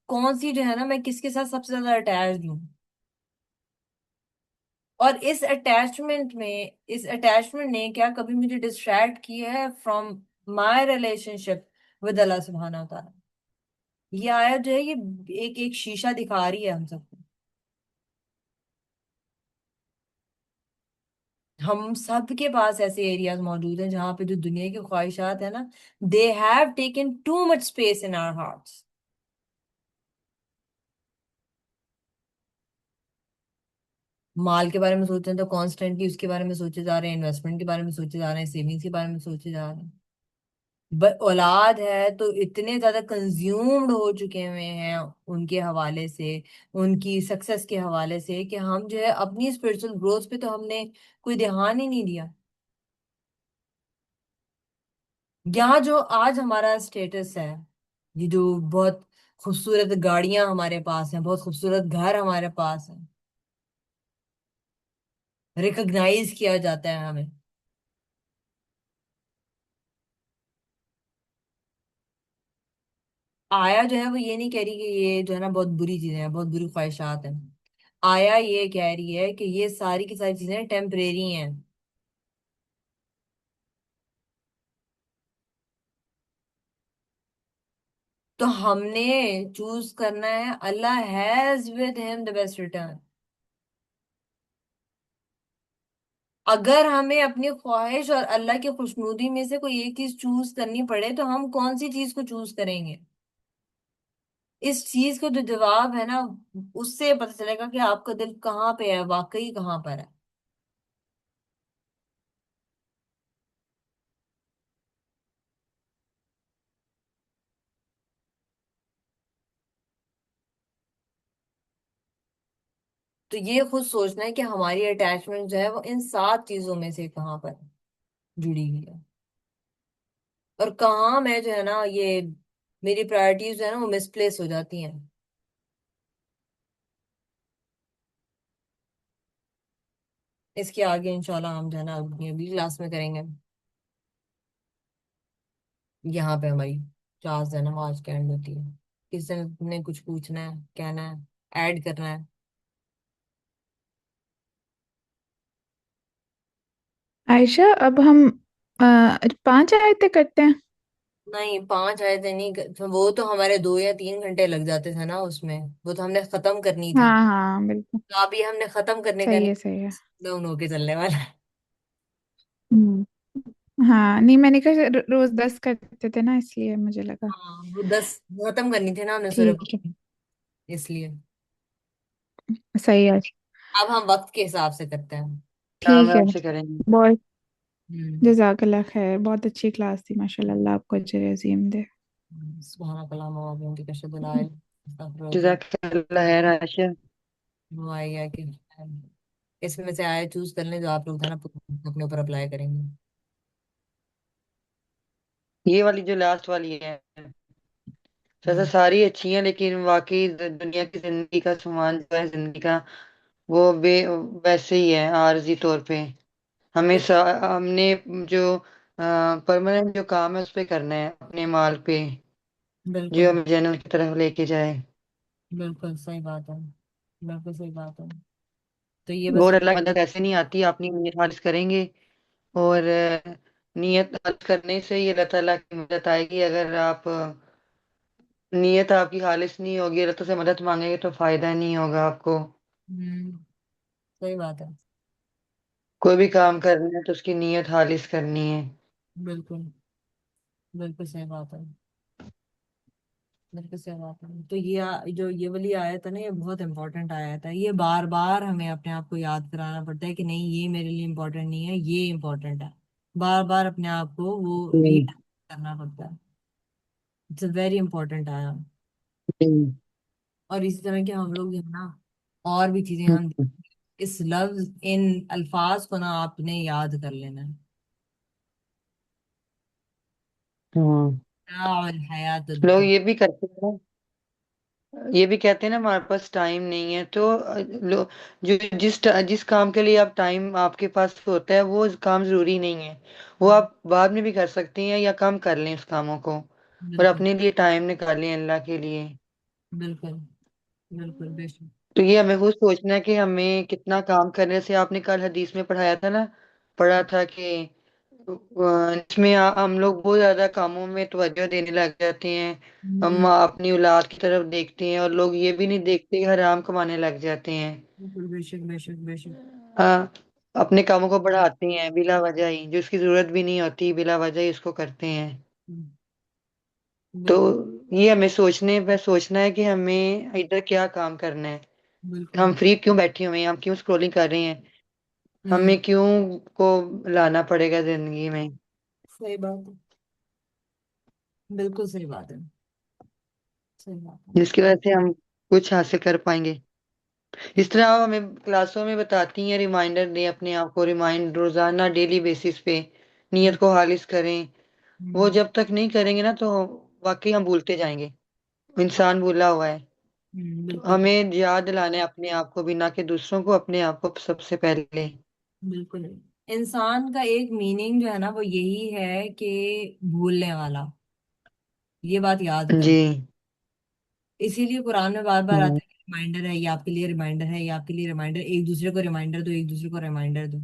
B: कौन सी जो है ना, मैं किसके साथ सबसे ज्यादा अटैच्ड हूँ। और इस अटैचमेंट ने क्या कभी मुझे डिस्ट्रैक्ट किया है फ्रॉम माय रिलेशनशिप विद अल्लाह सुब्हानहू व तआला। ये आयत जो है ये एक एक शीशा दिखा रही है हम सबको। हम सब के पास ऐसे एरियाज मौजूद हैं जहां पे जो दुनिया की ख्वाहिशात है ना, they have taken too much space in our hearts. माल के बारे में सोच रहे हैं तो कॉन्स्टेंटली उसके बारे में सोचे जा रहे हैं, इन्वेस्टमेंट के बारे में सोचे जा रहे हैं, सेविंग्स के बारे में सोचे जा रहे हैं। औलाद है तो इतने ज्यादा कंज्यूम्ड हो चुके हुए हैं उनके हवाले से, उनकी सक्सेस के हवाले से, कि हम जो है अपनी स्पिरिचुअल ग्रोथ पे तो हमने कोई ध्यान ही नहीं दिया। यहाँ जो आज हमारा स्टेटस है, ये जो बहुत खूबसूरत गाड़ियां हमारे पास हैं, बहुत खूबसूरत घर हमारे पास है, रिकॉग्नाइज किया जाता है हमें। आया जो है वो ये नहीं कह रही कि ये जो है ना बहुत बुरी चीजें हैं, बहुत बुरी ख्वाहिशात हैं। आया ये कह रही है कि ये सारी की सारी चीजें टेम्परेरी हैं। तो हमने चूज करना है, Allah has with him the best return. अगर हमें अपनी ख्वाहिश और अल्लाह की खुशनुदी में से कोई एक चीज चूज करनी पड़े तो हम कौन सी चीज को चूज करेंगे। इस चीज का जो जवाब है ना, उससे पता चलेगा कि आपका दिल कहाँ पे है, वाकई कहाँ पर है। तो ये खुद सोचना है कि हमारी अटैचमेंट जो है वो इन 7 चीजों में से कहाँ पर जुड़ी हुई है, और कहाँ मैं जो है ना ये मेरी प्रायोरिटीज जो है ना वो मिसप्लेस हो जाती हैं। इसके आगे इंशाल्लाह हम जो है ना अपनी अगली क्लास में करेंगे। यहाँ पे हमारी क्लास जो है ना वो आज के एंड होती है। किसी ने कुछ पूछना है, कहना है, ऐड करना है?
C: आयशा, अब हम 5 आयतें करते हैं।
B: नहीं, 5 आए थे नहीं वो तो हमारे 2 या 3 घंटे लग जाते थे ना उसमें, वो तो हमने खत्म करनी थी।
C: हाँ हाँ बिल्कुल।
B: तो अभी हमने खत्म करने का
C: सही
B: नहीं,
C: है सही है।
B: डाउन होके चलने वाला है।
C: हम्म। हाँ नहीं, मैंने कहा रोज 10 करते थे ना, इसलिए मुझे लगा।
B: हाँ, वो 10 खत्म करनी थी ना हमने सूर्य,
C: ठीक है।
B: इसलिए।
C: सही है।
B: अब हम वक्त के हिसाब से करते हैं।
C: ठीक है।
A: आराम से करेंगे।
C: बहुत
B: हम्म।
C: जजाकल्ला खैर, बहुत अच्छी क्लास थी माशाल्लाह, अल्लाह आपको अजर अजीम दे।
B: सुभान कलाम उनकी कशद लाइल
A: जज़ाकल्लाह खैर आयशा।
B: वो आई है कि इसमें से आया चूज कर लें जो आप लोग है ना अपने ऊपर अप्लाई करेंगे।
A: ये वाली जो लास्ट वाली है, वैसे
B: हम्म।
A: सारी अच्छी हैं, लेकिन वाकई दुनिया की जिंदगी का सामान जो है जिंदगी का, वो वैसे ही है आरजी तौर पे। हमने जो परमानेंट जो काम है उस पे करना है, अपने माल पे, जो
B: बिल्कुल
A: हमें जन्नत की तरफ लेके जाए।
B: बिल्कुल सही बात है, बिल्कुल सही बात है। तो ये बस।
A: और अल्लाह की मदद ऐसे नहीं आती, अपनी नीयत खालिस करेंगे। और नीयत खालिस करने से ही अल्लाह ताला की मदद आएगी। अगर आप नीयत आपकी खालिस नहीं होगी, अल्लाह से मदद मांगेंगे तो फायदा नहीं होगा आपको।
B: हम्म। सही बात है।
A: कोई भी काम करना है तो उसकी नीयत खालिस करनी है।
B: बिल्कुल बिल्कुल सही बात है, बिल्कुल सही बात है। तो ये जो ये वाली आयत है ना ये बहुत इंपॉर्टेंट आयत है। ये बार बार हमें अपने आप को याद कराना पड़ता है कि नहीं ये मेरे लिए इम्पोर्टेंट नहीं है, ये इम्पोर्टेंट है। बार बार अपने आप को वो
A: हम्म,
B: रीड करना पड़ता है। इट्स अ वेरी इंपॉर्टेंट आया।
A: हम्म,
B: और इसी तरह के हम लोग जो है ना और भी चीजें हम
A: हम्म,
B: इस लफ्ज इन अल्फाज को ना आपने याद कर लेना है।
A: हम्म।
B: हयात
A: लोग
B: दुनिया।
A: ये भी करते हैं ना, ये भी कहते हैं ना हमारे पास टाइम नहीं है, तो जो जिस काम के लिए आप टाइम आपके पास होता है वो काम जरूरी नहीं है। वो आप बाद में भी कर सकते हैं, या कम कर लें उस कामों को, और
B: बिल्कुल
A: अपने लिए टाइम निकालें अल्लाह के लिए।
B: बिल्कुल बिल्कुल बेशक।
A: तो ये हमें खुद सोचना है कि हमें कितना काम करने से, आपने कल हदीस में पढ़ाया था ना, पढ़ा था कि इसमें हम लोग बहुत ज्यादा कामों में तवज्जो देने लग जाते हैं। हम
B: हम्म।
A: अपनी औलाद की तरफ देखते हैं, और लोग ये भी नहीं देखते कि हराम कमाने लग जाते हैं।
B: बिल्कुल बेशक बेशक बेशक।
A: अपने कामों को बढ़ाते हैं बिला वजह ही, जो उसकी जरूरत भी नहीं होती, बिला वजह ही उसको करते हैं।
B: हम्म।
A: तो
B: बिल्कुल
A: ये हमें सोचना है कि हमें इधर क्या काम करना है।
B: बिल्कुल।
A: हम फ्री क्यों बैठे हुए हैं, हम क्यों स्क्रॉलिंग कर रहे हैं,
B: हम्म।
A: हमें क्यों को लाना पड़ेगा जिंदगी में,
B: सही बात है, बिल्कुल सही बात है, सही बात है।
A: जिसकी वजह से हम कुछ हासिल कर पाएंगे। इस तरह आप हमें क्लासों में बताती हैं, रिमाइंडर दें अपने आप को, रिमाइंड रोजाना डेली बेसिस पे नीयत
B: हम्म।
A: को खालिस करें। वो
B: हम्म।
A: जब तक नहीं करेंगे ना, तो वाकई हम भूलते जाएंगे। इंसान भूला हुआ है। तो
B: बिल्कुल
A: हमें याद दिलाना है अपने आप को भी, ना कि दूसरों को, अपने आप को सबसे पहले।
B: बिल्कुल। इंसान का एक मीनिंग जो है ना वो यही है कि भूलने वाला, ये बात याद कर।
A: जी।
B: इसीलिए कुरान में बार बार
A: हम्म,
B: आता है रिमाइंडर है, ये आपके लिए रिमाइंडर है, ये आपके लिए रिमाइंडर, एक दूसरे को रिमाइंडर दो, एक दूसरे को रिमाइंडर दो।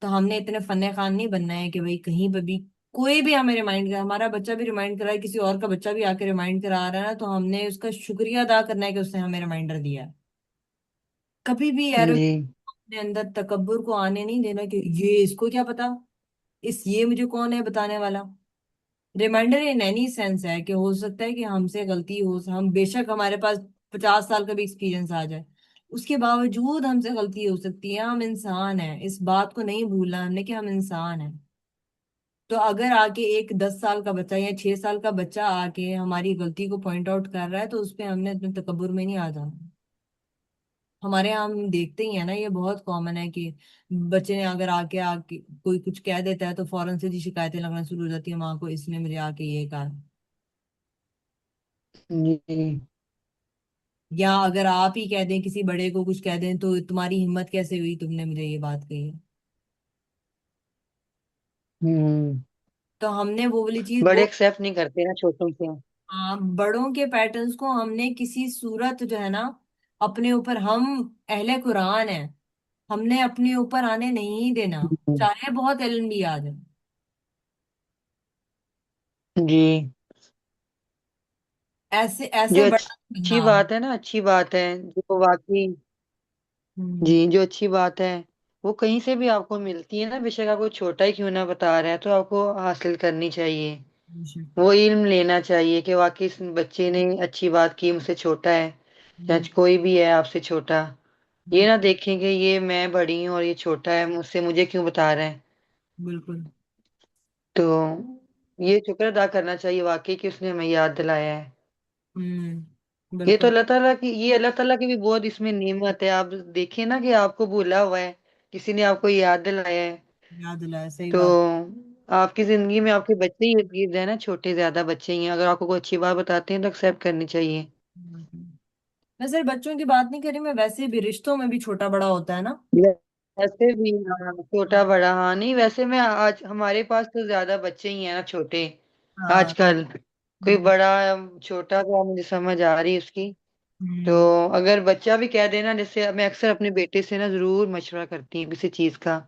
B: तो हमने इतने फन्ने खान नहीं बनना है कि भाई कहीं पर भी कोई भी हमें रिमाइंड कर, हमारा बच्चा भी रिमाइंड करा है, किसी और का बच्चा भी आके रिमाइंड करा रहा है ना, तो हमने उसका शुक्रिया अदा करना है कि उसने हमें रिमाइंडर दिया है। कभी भी
A: जी,
B: अपने अंदर तकब्बुर को आने नहीं देना कि ये इसको क्या पता, ये मुझे कौन है बताने वाला। रिमाइंडर इन एनी सेंस है कि हो सकता है कि हमसे गलती हो, हम बेशक हमारे पास 50 साल का भी एक्सपीरियंस आ जाए, उसके बावजूद हमसे गलती हो सकती है। हम इंसान हैं, इस बात को नहीं भूलना हमने कि हम इंसान हैं। तो अगर आके एक 10 साल का बच्चा या 6 साल का बच्चा आके हमारी गलती को पॉइंट आउट कर रहा है तो उस पे हमने अपने तकब्बुर में नहीं आ जाना। हमारे यहाँ हम देखते ही है ना, ये बहुत कॉमन है कि बच्चे ने अगर आके आके कोई कुछ कह देता है तो फौरन से जी शिकायतें लगना शुरू हो जाती है माँ को, इसने मुझे आके ये कहा।
A: जी।
B: या अगर आप ही कह दें, किसी बड़े को कुछ कह दें, तो तुम्हारी हिम्मत कैसे हुई, तुमने मुझे ये बात कही है।
A: हम्म।
B: तो हमने वो वाली चीज
A: बड़े
B: वो,
A: एक्सेप्ट नहीं करते ना छोटों से।
B: बड़ों के पैटर्न्स को हमने किसी सूरत जो है ना अपने ऊपर, हम अहले कुरान है, हमने अपने ऊपर आने नहीं देना,
A: हम्म।
B: चाहे बहुत इल्म भी आ जाए।
A: जी।
B: ऐसे ऐसे
A: जो
B: बड़ा
A: अच्छी
B: बनना।
A: बात है ना, अच्छी बात है जो वाकई।
B: हम्म।
A: जी, जो अच्छी बात है वो कहीं से भी आपको मिलती है ना, बेशक आपको छोटा ही क्यों ना बता रहा है, तो आपको हासिल करनी चाहिए।
B: बेशक।
A: वो इल्म लेना चाहिए कि वाकई इस बच्चे ने अच्छी बात की, मुझसे छोटा है या
B: हम्म,
A: कोई भी है आपसे छोटा। ये
B: हम्म,
A: ना देखें कि ये मैं बड़ी हूँ और ये छोटा है, मुझसे मुझे क्यों बता रहा है।
B: बिल्कुल।
A: तो ये शुक्र अदा करना चाहिए वाकई कि उसने हमें याद दिलाया है। ये तो
B: बिल्कुल।
A: अल्लाह ताला की भी बहुत इसमें नेमत है। आप देखिए ना कि आपको भूला हुआ है, किसी ने आपको याद दिलाया है।
B: याद दिलाया, सही
A: तो
B: बात।
A: आपकी जिंदगी में आपके बच्चे ही इर्द गिर्द है ना, छोटे ज्यादा बच्चे ही हैं, अगर आपको कोई अच्छी बात बताते हैं तो एक्सेप्ट करनी चाहिए।
B: मैं सिर्फ बच्चों की बात नहीं करी, मैं वैसे भी रिश्तों में भी छोटा बड़ा होता है ना।
A: वैसे भी हाँ, छोटा
B: हाँ।
A: बड़ा हाँ नहीं, वैसे में आज हमारे पास तो ज्यादा बच्चे ही हैं ना छोटे
B: हाँ।
A: आजकल। कोई
B: हम्म।
A: बड़ा छोटा तो मुझे समझ आ रही है उसकी। तो
B: हम्म।
A: अगर बच्चा भी कह देना, जैसे मैं अक्सर अपने बेटे से ना जरूर मशवरा करती हूँ किसी चीज का,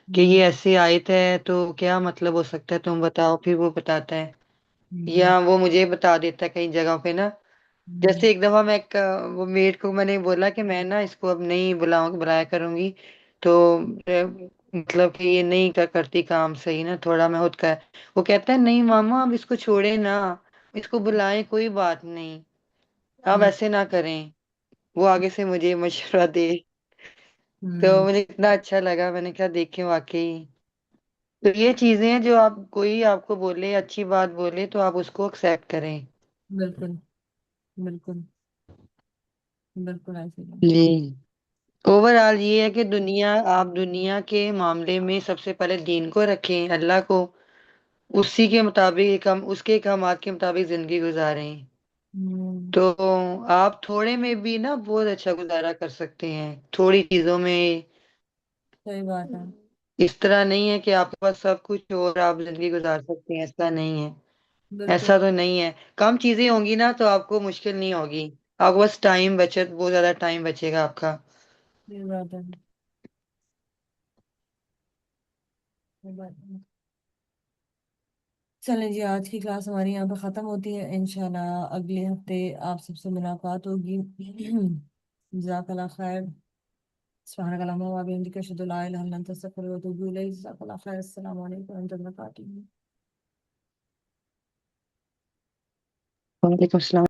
A: कि
B: हम्म।
A: ये ऐसे आयत है तो क्या मतलब हो सकता है, तुम बताओ, फिर वो बताता है
B: हम्म।
A: या वो मुझे बता देता है कई जगह पे ना।
B: हम्म।
A: जैसे एक दफा मैं वो मेड को मैंने बोला कि मैं ना इसको अब नहीं बुलाया करूंगी, तो मतलब कि ये नहीं करती काम सही ना, थोड़ा मैं खुद कर। वो कहता है नहीं मामा, अब इसको छोड़े ना, इसको बुलाएं, कोई बात नहीं, आप
B: हम्म।
A: ऐसे ना करें। वो आगे से मुझे मशवरा दे। तो
B: हम्म,
A: मुझे इतना अच्छा लगा, मैंने कहा देखें वाकई। तो ये चीजें हैं जो आप, कोई आपको बोले अच्छी बात बोले तो आप उसको एक्सेप्ट करें।
B: बिल्कुल। बिल्कुल। बिल्कुल ऐसे ही।
A: जी। ओवरऑल ये है कि आप दुनिया के मामले में सबसे पहले दीन को रखें, अल्लाह को, उसी के मुताबिक हम उसके अहकामात के मुताबिक जिंदगी गुजारें।
B: हम्म।
A: तो आप थोड़े में भी ना बहुत अच्छा गुजारा कर सकते हैं, थोड़ी चीजों में।
B: सही बात है।
A: इस तरह नहीं है कि आपके पास सब कुछ हो और आप जिंदगी गुजार सकते हैं, ऐसा नहीं है।
B: बिल्कुल।
A: ऐसा तो नहीं है। कम चीजें होंगी ना तो आपको मुश्किल नहीं होगी, आपको बस टाइम बचत, बहुत ज्यादा टाइम बचेगा आपका।
B: सही बात है। सही बात है। चलें जी, आज की क्लास हमारी यहाँ पे ख़त्म होती है, इंशाल्लाह अगले हफ्ते आप सबसे मुलाकात होगी। जज़ाकल्लाह खैर। सुब्हानक अल्लाहुम्मा व बिहम्दिका अशहदु अल्ला इलाहा इल्ला अंता अस्तगफिरुका व अतूबु इलैक। जज़ाकल्लाह खैर। अस्सलामु अलैकुम व रहमतुल्लाहि व बरकातुहू।
A: वालेकुम सलाम।